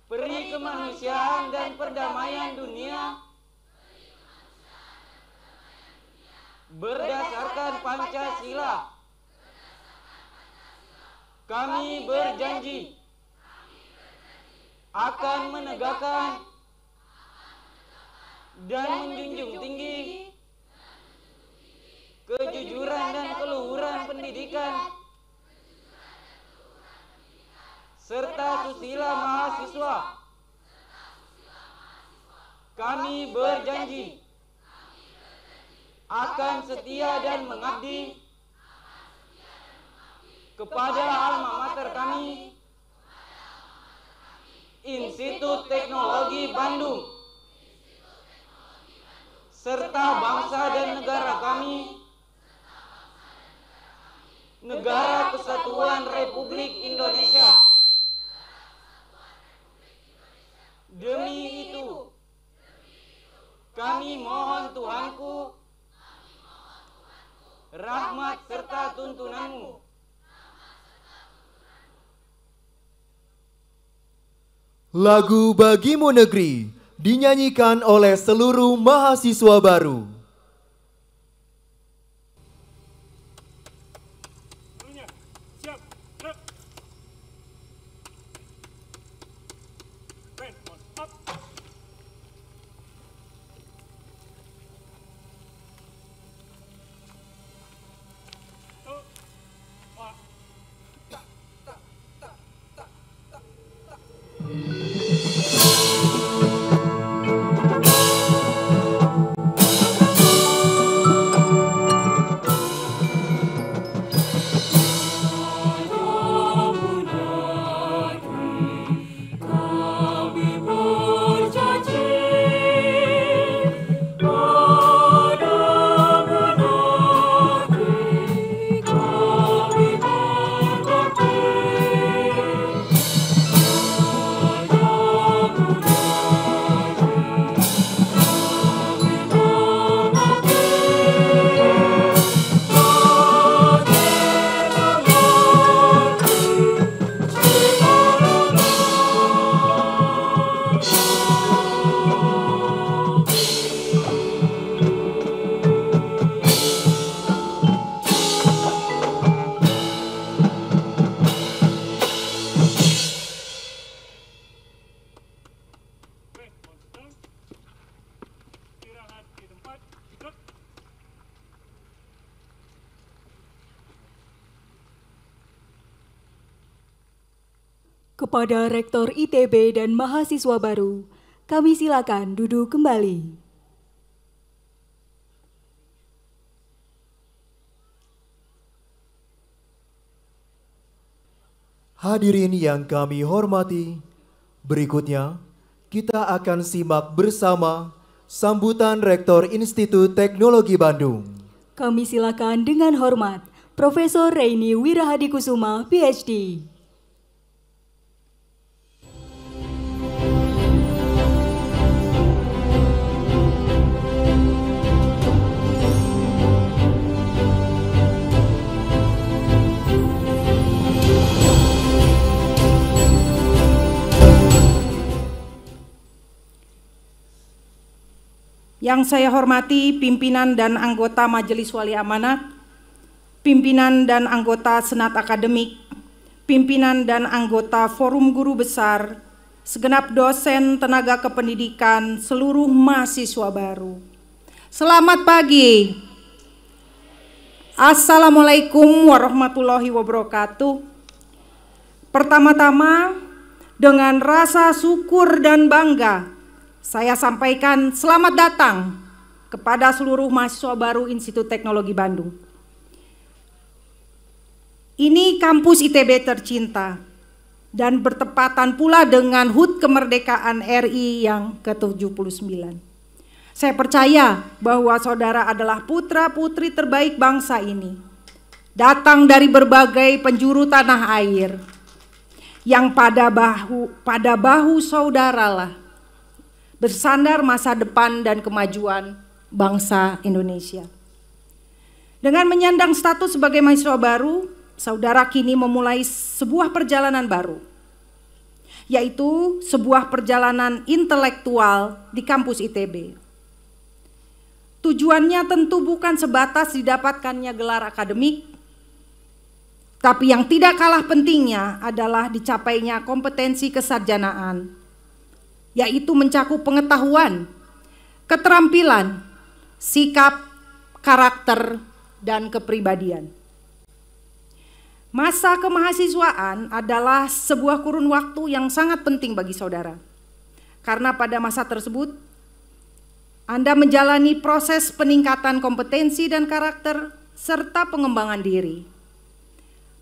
peri kemanusiaan dan perdamaian dunia berdasarkan Pancasila. Kami berjanji akan menegakkan dan menjunjung tinggi kejujuran dan keluhuran pendidikan serta susila mahasiswa. Kami berjanji akan setia dan mengabdi kepada alma mater kami, Institut Teknologi Bandung, serta bangsa dan negara kami, Negara Kesatuan Republik Indonesia. Demi itu, kami mohon Tuhanku rahmat serta tuntunanmu. Lagu Bagimu Negeri dinyanyikan oleh seluruh mahasiswa baru. Kepada Rektor ITB dan mahasiswa baru, kami silakan duduk kembali. Hadirin yang kami hormati, berikutnya kita akan simak bersama sambutan Rektor Institut Teknologi Bandung. Kami silakan dengan hormat Profesor Reini Wirahadikusuma, PhD. Yang saya hormati pimpinan dan anggota Majelis Wali Amanat, pimpinan dan anggota Senat Akademik, pimpinan dan anggota Forum Guru Besar, segenap dosen tenaga kependidikan, seluruh mahasiswa baru. Selamat pagi. Assalamualaikum warahmatullahi wabarakatuh. Pertama-tama, dengan rasa syukur dan bangga, saya sampaikan selamat datang kepada seluruh mahasiswa baru Institut Teknologi Bandung. Ini kampus ITB tercinta dan bertepatan pula dengan HUT kemerdekaan RI yang ke-79. Saya percaya bahwa saudara adalah putra-putri terbaik bangsa ini, datang dari berbagai penjuru tanah air, yang pada bahu saudaralah bersandar masa depan dan kemajuan bangsa Indonesia. Dengan menyandang status sebagai mahasiswa baru, saudara kini memulai sebuah perjalanan baru, yaitu sebuah perjalanan intelektual di kampus ITB. Tujuannya tentu bukan sebatas didapatkannya gelar akademik, tapi yang tidak kalah pentingnya adalah dicapainya kompetensi kesarjanaan, yaitu mencakup pengetahuan, keterampilan, sikap, karakter, dan kepribadian. Masa kemahasiswaan adalah sebuah kurun waktu yang sangat penting bagi saudara, karena pada masa tersebut Anda menjalani proses peningkatan kompetensi dan karakter serta pengembangan diri.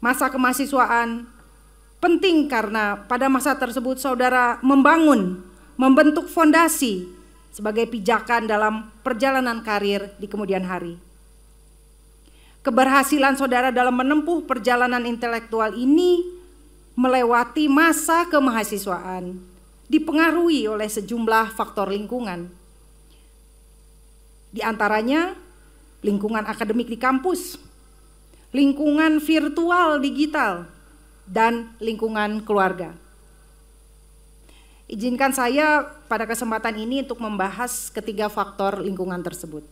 Masa kemahasiswaan penting karena pada masa tersebut saudara membentuk fondasi sebagai pijakan dalam perjalanan karir di kemudian hari. Keberhasilan saudara dalam menempuh perjalanan intelektual ini melewati masa kemahasiswaan dipengaruhi oleh sejumlah faktor lingkungan. Di antaranya lingkungan akademik di kampus, lingkungan virtual digital, dan lingkungan keluarga. Izinkan saya pada kesempatan ini untuk membahas ketiga faktor lingkungan tersebut.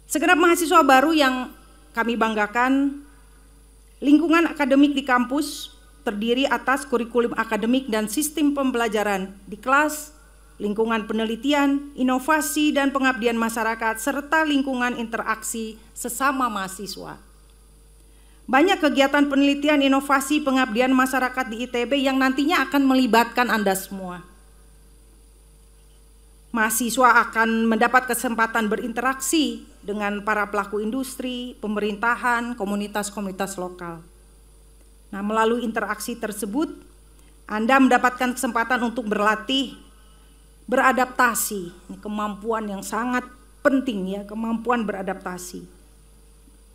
Segenap mahasiswa baru yang kami banggakan, lingkungan akademik di kampus terdiri atas kurikulum akademik dan sistem pembelajaran di kelas, lingkungan penelitian, inovasi dan pengabdian masyarakat, serta lingkungan interaksi sesama mahasiswa. Banyak kegiatan penelitian, inovasi, pengabdian masyarakat di ITB yang nantinya akan melibatkan Anda semua. Mahasiswa akan mendapat kesempatan berinteraksi dengan para pelaku industri, pemerintahan, komunitas-komunitas lokal. Nah, melalui interaksi tersebut, Anda mendapatkan kesempatan untuk berlatih, beradaptasi. Ini kemampuan yang sangat penting ya, kemampuan beradaptasi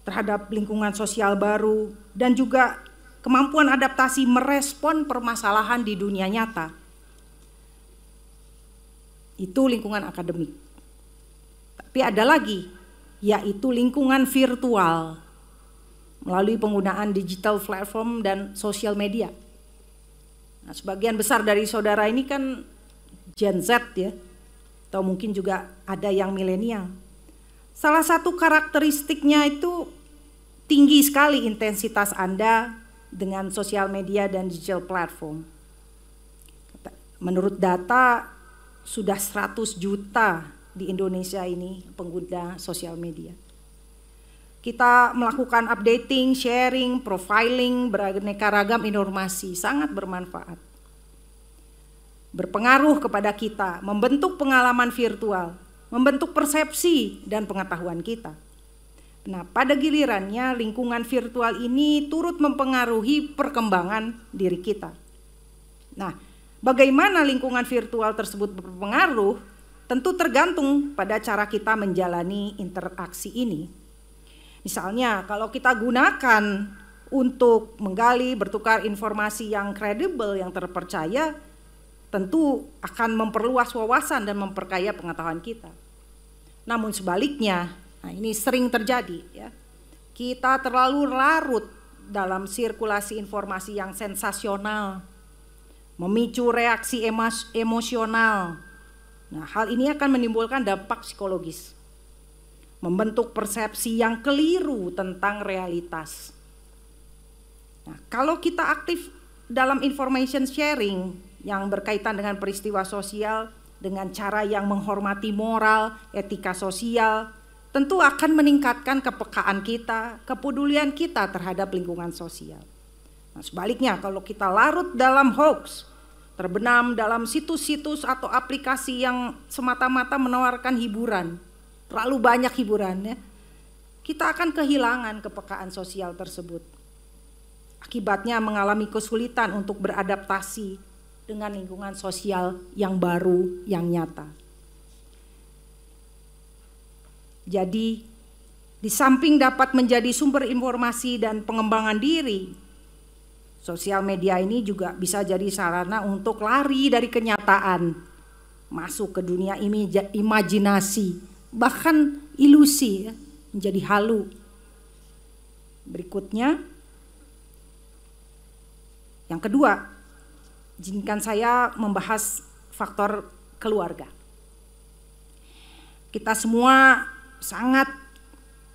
terhadap lingkungan sosial baru, dan juga kemampuan adaptasi merespon permasalahan di dunia nyata. Itu lingkungan akademik. Tapi ada lagi, yaitu lingkungan virtual melalui penggunaan digital platform dan sosial media. Nah, sebagian besar dari saudara ini kan Gen Z ya, atau mungkin juga ada yang milenial. Salah satu karakteristiknya itu tinggi sekali intensitas Anda dengan sosial media dan digital platform. Menurut data, sudah 100 juta di Indonesia ini pengguna sosial media. Kita melakukan updating, sharing, profiling, beraneka ragam informasi, sangat bermanfaat. Berpengaruh kepada kita, membentuk pengalaman virtual, membentuk persepsi dan pengetahuan kita. Nah, pada gilirannya lingkungan virtual ini turut mempengaruhi perkembangan diri kita. Nah, bagaimana lingkungan virtual tersebut berpengaruh tentu tergantung pada cara kita menjalani interaksi ini. Misalnya kalau kita gunakan untuk menggali, bertukar informasi yang kredibel, yang terpercaya, tentu akan memperluas wawasan dan memperkaya pengetahuan kita. Namun sebaliknya, nah ini sering terjadi ya, kita terlalu larut dalam sirkulasi informasi yang sensasional, memicu reaksi emosional. Nah, hal ini akan menimbulkan dampak psikologis, membentuk persepsi yang keliru tentang realitas. Nah, kalau kita aktif dalam information sharing yang berkaitan dengan peristiwa sosial dengan cara yang menghormati moral, etika sosial, tentu akan meningkatkan kepekaan kita, kepedulian kita terhadap lingkungan sosial. Nah, sebaliknya kalau kita larut dalam hoax, terbenam dalam situs-situs atau aplikasi yang semata-mata menawarkan hiburan, terlalu banyak hiburannya, kita akan kehilangan kepekaan sosial tersebut. Akibatnya mengalami kesulitan untuk beradaptasi dengan lingkungan sosial yang baru, yang nyata. Jadi, di samping dapat menjadi sumber informasi dan pengembangan diri, sosial media ini juga bisa jadi sarana untuk lari dari kenyataan, masuk ke dunia imajinasi, bahkan ilusi ya, menjadi halu. Berikutnya, yang kedua, izinkan saya membahas faktor keluarga. Kita semua sangat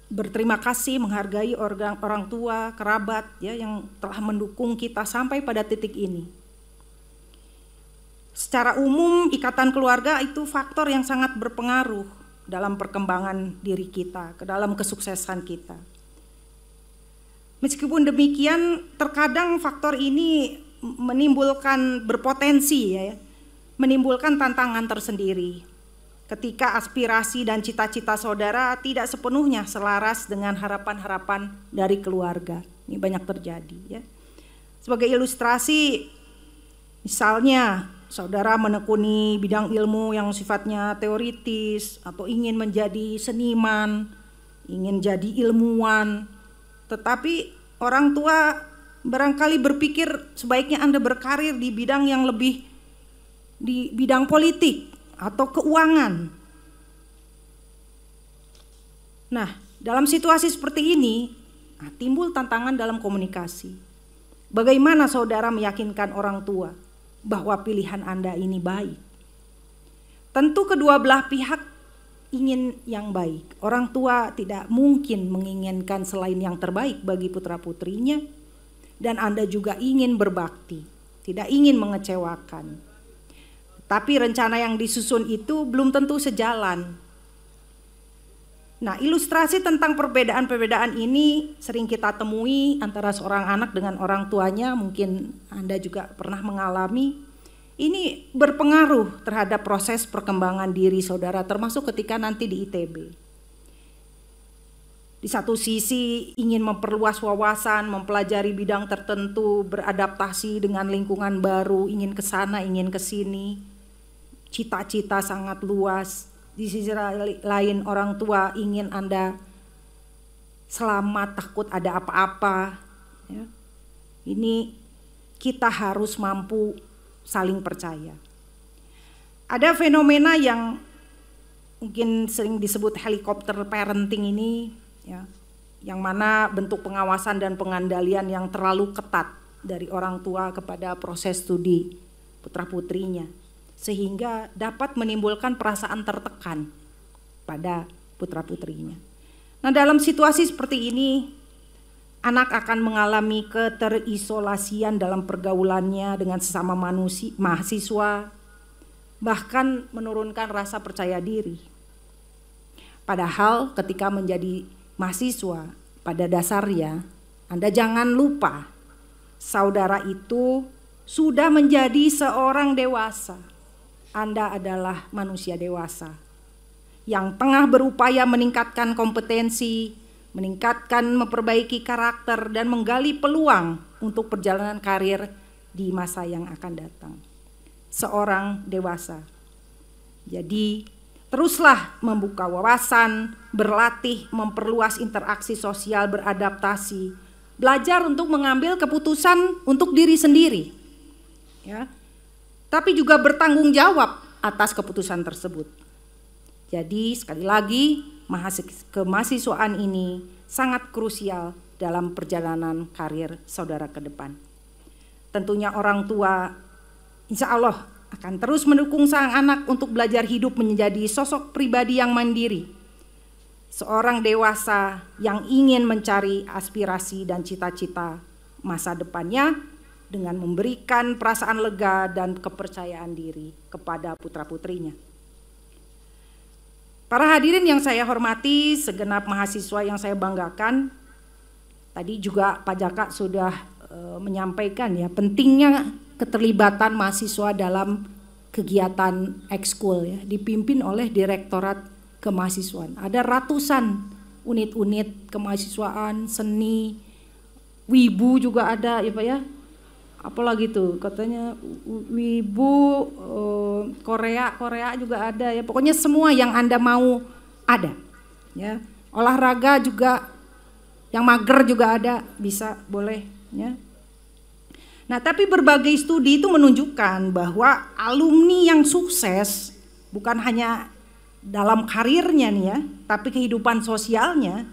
berterima kasih, menghargai orang tua, kerabat ya, yang telah mendukung kita sampai pada titik ini. Secara umum, ikatan keluarga itu faktor yang sangat berpengaruh dalam perkembangan diri kita, ke dalam kesuksesan kita. Meskipun demikian, terkadang faktor ini menimbulkan berpotensi ya, menimbulkan tantangan tersendiri. Ketika aspirasi dan cita-cita saudara tidak sepenuhnya selaras dengan harapan-harapan dari keluarga. Ini banyak terjadi ya. Sebagai ilustrasi, misalnya saudara menekuni bidang ilmu yang sifatnya teoritis atau ingin menjadi seniman, ingin jadi ilmuwan, tetapi orang tua barangkali berpikir sebaiknya Anda berkarir di bidang yang lebih di bidang politik atau keuangan. Nah, dalam situasi seperti ini, timbul tantangan dalam komunikasi. Bagaimana saudara meyakinkan orang tua bahwa pilihan Anda ini baik? Tentu kedua belah pihak ingin yang baik. Orang tua tidak mungkin menginginkan selain yang terbaik bagi putra-putrinya, dan Anda juga ingin berbakti, tidak ingin mengecewakan. Tapi rencana yang disusun itu belum tentu sejalan. Nah, ilustrasi tentang perbedaan-perbedaan ini sering kita temui antara seorang anak dengan orang tuanya, mungkin Anda juga pernah mengalami. Ini berpengaruh terhadap proses perkembangan diri saudara, termasuk ketika nanti di ITB. Di satu sisi ingin memperluas wawasan, mempelajari bidang tertentu, beradaptasi dengan lingkungan baru, ingin ke sana, ingin ke sini. Cita-cita sangat luas. Di sisi lain orang tua ingin Anda selamat, takut ada apa-apa. Ya. Ini kita harus mampu saling percaya. Ada fenomena yang mungkin sering disebut helikopter parenting ini, ya, yang mana bentuk pengawasan dan pengandalian yang terlalu ketat dari orang tua kepada proses studi putra-putrinya, sehingga dapat menimbulkan perasaan tertekan pada putra-putrinya. Nah, dalam situasi seperti ini, anak akan mengalami keterisolasian dalam pergaulannya dengan sesama mahasiswa, bahkan menurunkan rasa percaya diri. Padahal ketika menjadi mahasiswa, pada dasarnya Anda jangan lupa, saudara itu sudah menjadi seorang dewasa. Anda adalah manusia dewasa yang tengah berupaya meningkatkan kompetensi, memperbaiki karakter, dan menggali peluang untuk perjalanan karir di masa yang akan datang. Seorang dewasa. Jadi teruslah membuka wawasan, berlatih, memperluas interaksi sosial, beradaptasi, belajar untuk mengambil keputusan untuk diri sendiri, ya. Tapi juga bertanggung jawab atas keputusan tersebut. Jadi sekali lagi, kemahasiswaan ini sangat krusial dalam perjalanan karir saudara ke depan. Tentunya orang tua insya Allah akan terus mendukung sang anak untuk belajar hidup menjadi sosok pribadi yang mandiri. Seorang dewasa yang ingin mencari aspirasi dan cita-cita masa depannya dengan memberikan perasaan lega dan kepercayaan diri kepada putra-putrinya. Para hadirin yang saya hormati, segenap mahasiswa yang saya banggakan, tadi juga Pak Jaka sudah menyampaikan ya pentingnya keterlibatan mahasiswa dalam kegiatan ekskul ya, dipimpin oleh Direktorat Kemahasiswaan. Ada ratusan unit-unit kemahasiswaan, seni, wibu juga ada ya Pak ya. Apalagi tuh katanya wibu, Korea juga ada ya. Pokoknya semua yang Anda mau ada ya. Olahraga juga, yang mager juga ada, bisa boleh ya. Nah, tapi berbagai studi itu menunjukkan bahwa alumni yang sukses bukan hanya dalam karirnya nih ya, tapi kehidupan sosialnya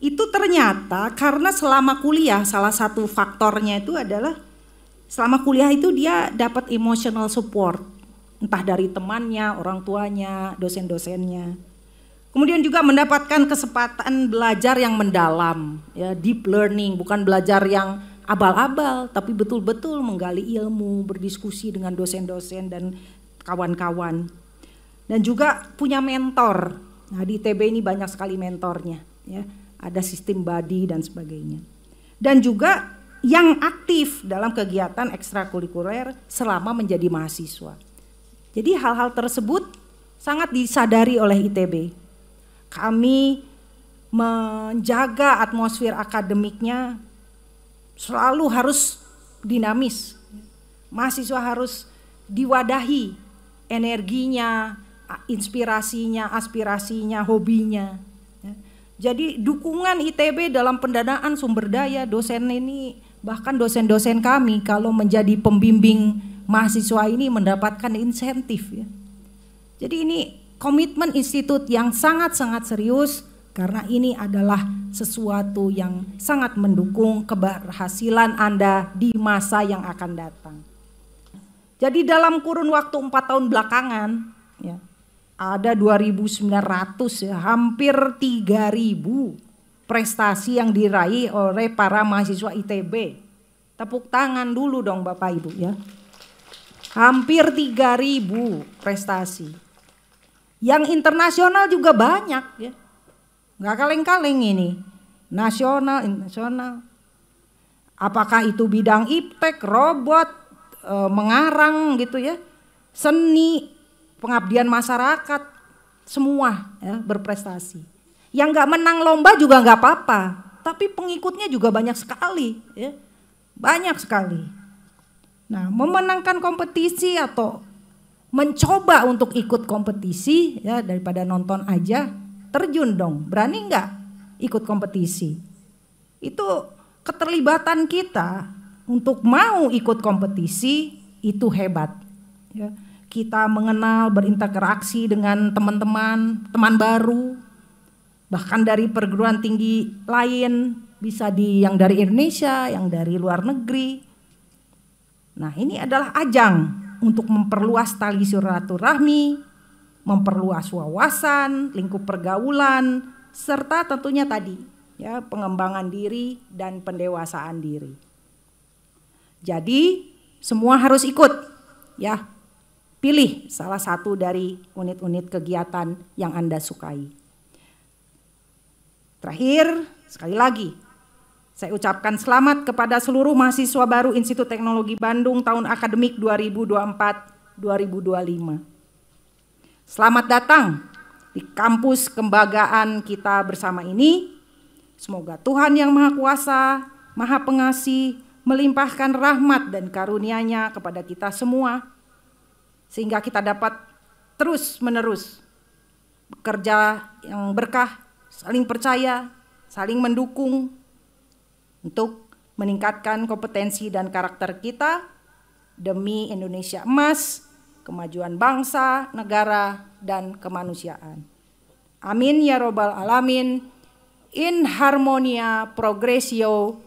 itu ternyata karena selama kuliah salah satu faktornya itu adalah selama kuliah itu dia dapat emotional support, entah dari temannya, orang tuanya, dosen-dosennya. Kemudian juga mendapatkan kesempatan belajar yang mendalam, ya, deep learning, bukan belajar yang abal-abal, tapi betul-betul menggali ilmu, berdiskusi dengan dosen-dosen dan kawan-kawan. Dan juga punya mentor. Nah, di ITB ini banyak sekali mentornya, ya. Ada sistem buddy dan sebagainya. Dan juga yang aktif dalam kegiatan ekstrakurikuler selama menjadi mahasiswa. Jadi hal-hal tersebut sangat disadari oleh ITB. Kami menjaga atmosfer akademiknya selalu harus dinamis. Mahasiswa harus diwadahi energinya, inspirasinya, aspirasinya, hobinya. Jadi dukungan ITB dalam pendanaan sumber daya dosen ini, bahkan dosen-dosen kami kalau menjadi pembimbing mahasiswa ini mendapatkan insentif ya. Jadi ini komitmen institut yang sangat-sangat serius karena ini adalah sesuatu yang sangat mendukung keberhasilan Anda di masa yang akan datang. Jadi dalam kurun waktu 4 tahun belakangan ya, ada 2.900 ya, hampir 3.000 prestasi yang diraih oleh para mahasiswa ITB. Tepuk tangan dulu dong Bapak Ibu ya. Hampir 3.000 prestasi. Yang internasional juga banyak ya. Nggak kaleng-kaleng ini. Nasional, internasional. Apakah itu bidang iptek, robot, mengarang gitu ya. Seni, pengabdian masyarakat, semua ya, berprestasi. Yang nggak menang lomba juga nggak apa-apa, tapi pengikutnya juga banyak sekali, ya, banyak sekali. Nah, memenangkan kompetisi atau mencoba untuk ikut kompetisi, ya daripada nonton aja, terjun dong. Berani nggak ikut kompetisi? Itu keterlibatan kita untuk mau ikut kompetisi itu hebat. Ya. Kita mengenal, berinteraksi dengan teman-teman, teman baru, bahkan dari perguruan tinggi lain, bisa yang dari Indonesia, yang dari luar negeri. Nah, ini adalah ajang untuk memperluas tali silaturahmi, memperluas wawasan, lingkup pergaulan, serta tentunya tadi ya pengembangan diri dan pendewasaan diri. Jadi semua harus ikut ya. Pilih salah satu dari unit-unit kegiatan yang Anda sukai. Terakhir, sekali lagi, saya ucapkan selamat kepada seluruh mahasiswa baru Institut Teknologi Bandung tahun akademik 2024-2025. Selamat datang di kampus kebanggaan kita bersama ini. Semoga Tuhan yang Maha Kuasa, Maha Pengasih, melimpahkan rahmat dan karunia-Nya kepada kita semua, sehingga kita dapat terus-menerus bekerja yang berkah, saling percaya, saling mendukung untuk meningkatkan kompetensi dan karakter kita demi Indonesia emas, kemajuan bangsa, negara, dan kemanusiaan. Amin ya robbal alamin. In harmonia progressio.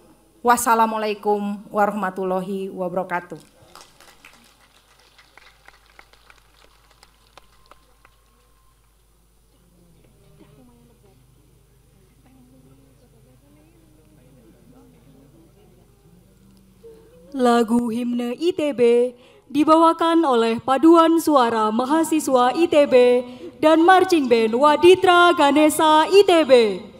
Wassalamualaikum warahmatullahi wabarakatuh. Lagu himne ITB dibawakan oleh paduan suara mahasiswa ITB dan marching band Waditra Ganesha ITB.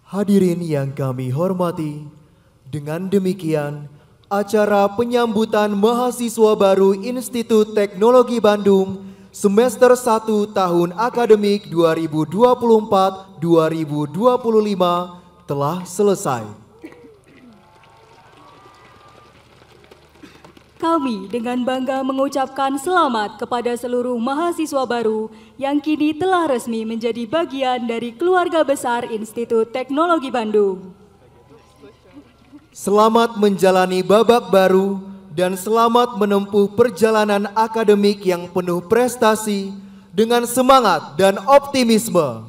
Hadirin yang kami hormati, dengan demikian acara penyambutan mahasiswa baru Institut Teknologi Bandung semester 1 tahun akademik 2024-2025 telah selesai. Kami dengan bangga mengucapkan selamat kepada seluruh mahasiswa baru yang kini telah resmi menjadi bagian dari keluarga besar Institut Teknologi Bandung. Selamat menjalani babak baru dan selamat menempuh perjalanan akademik yang penuh prestasi dengan semangat dan optimisme.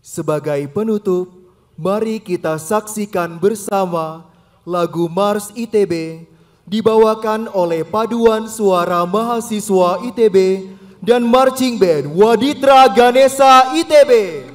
Sebagai penutup, mari kita saksikan bersama lagu Mars ITB dibawakan oleh paduan suara mahasiswa ITB dan marching band Waditra Ganesha ITB.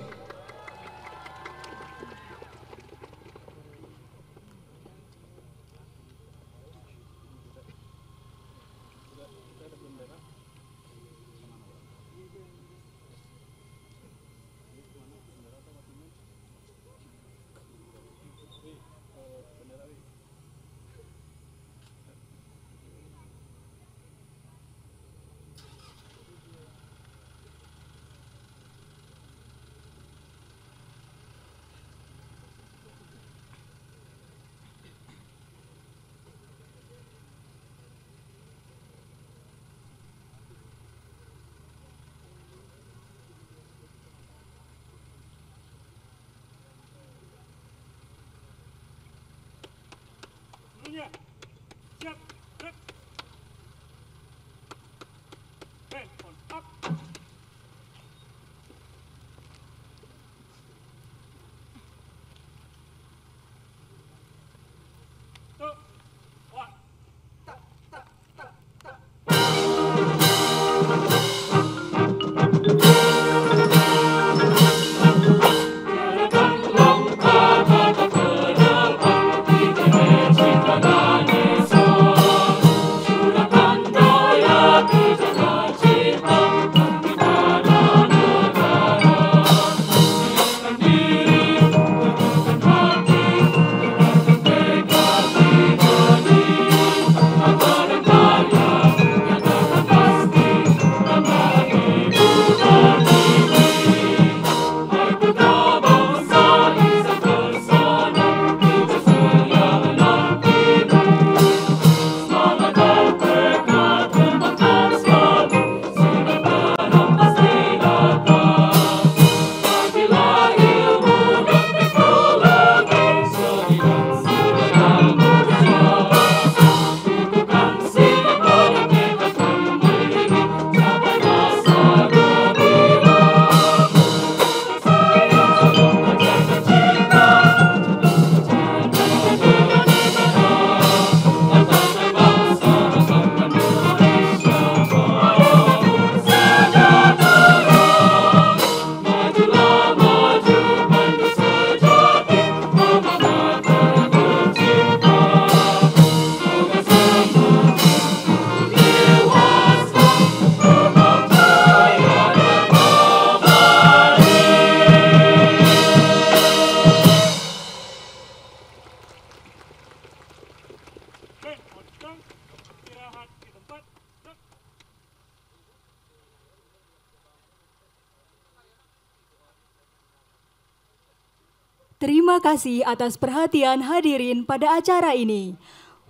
Terima kasih atas perhatian hadirin pada acara ini.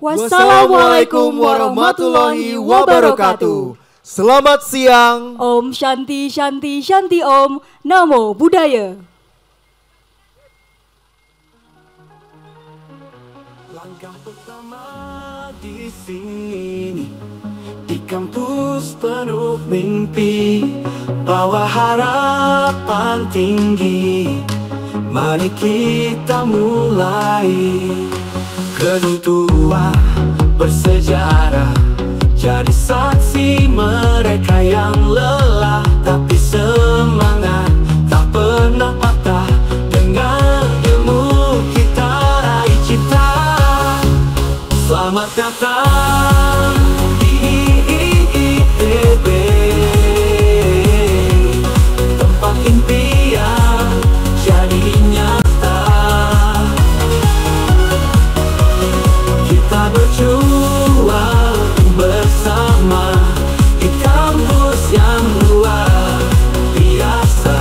Wassalamualaikum warahmatullahi wabarakatuh. Selamat siang. Om Shanti Shanti Shanti Om. Namo Buddhaya. Langkah pertama di sini, di kampus penuh mimpi, bawa harapan tinggi. Mari kita mulai. Gedung tua bersejarah, jadi saksi mereka yang lelah, tapi semangat tak pernah patah. Dengan ilmu kita raih cipta. Selamat datang di ITB, tempat impian jadi nyata. Kita berjuang bersama di kampus yang luar biasa.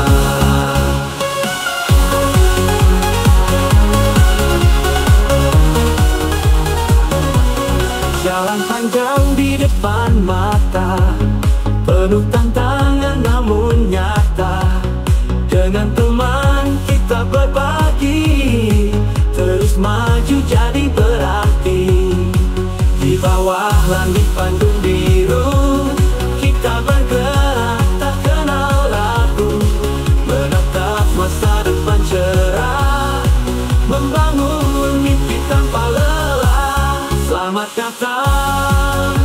Jalan panjang di depan mata, penuh tantangan namun nyata. Dengan teman kita berbagi, terus maju jadi berarti. Di bawah langit Bandung biru, kita bergerak tak kenal ragu, menatap masa depan cerah, membangun mimpi tanpa lelah. Selamat datang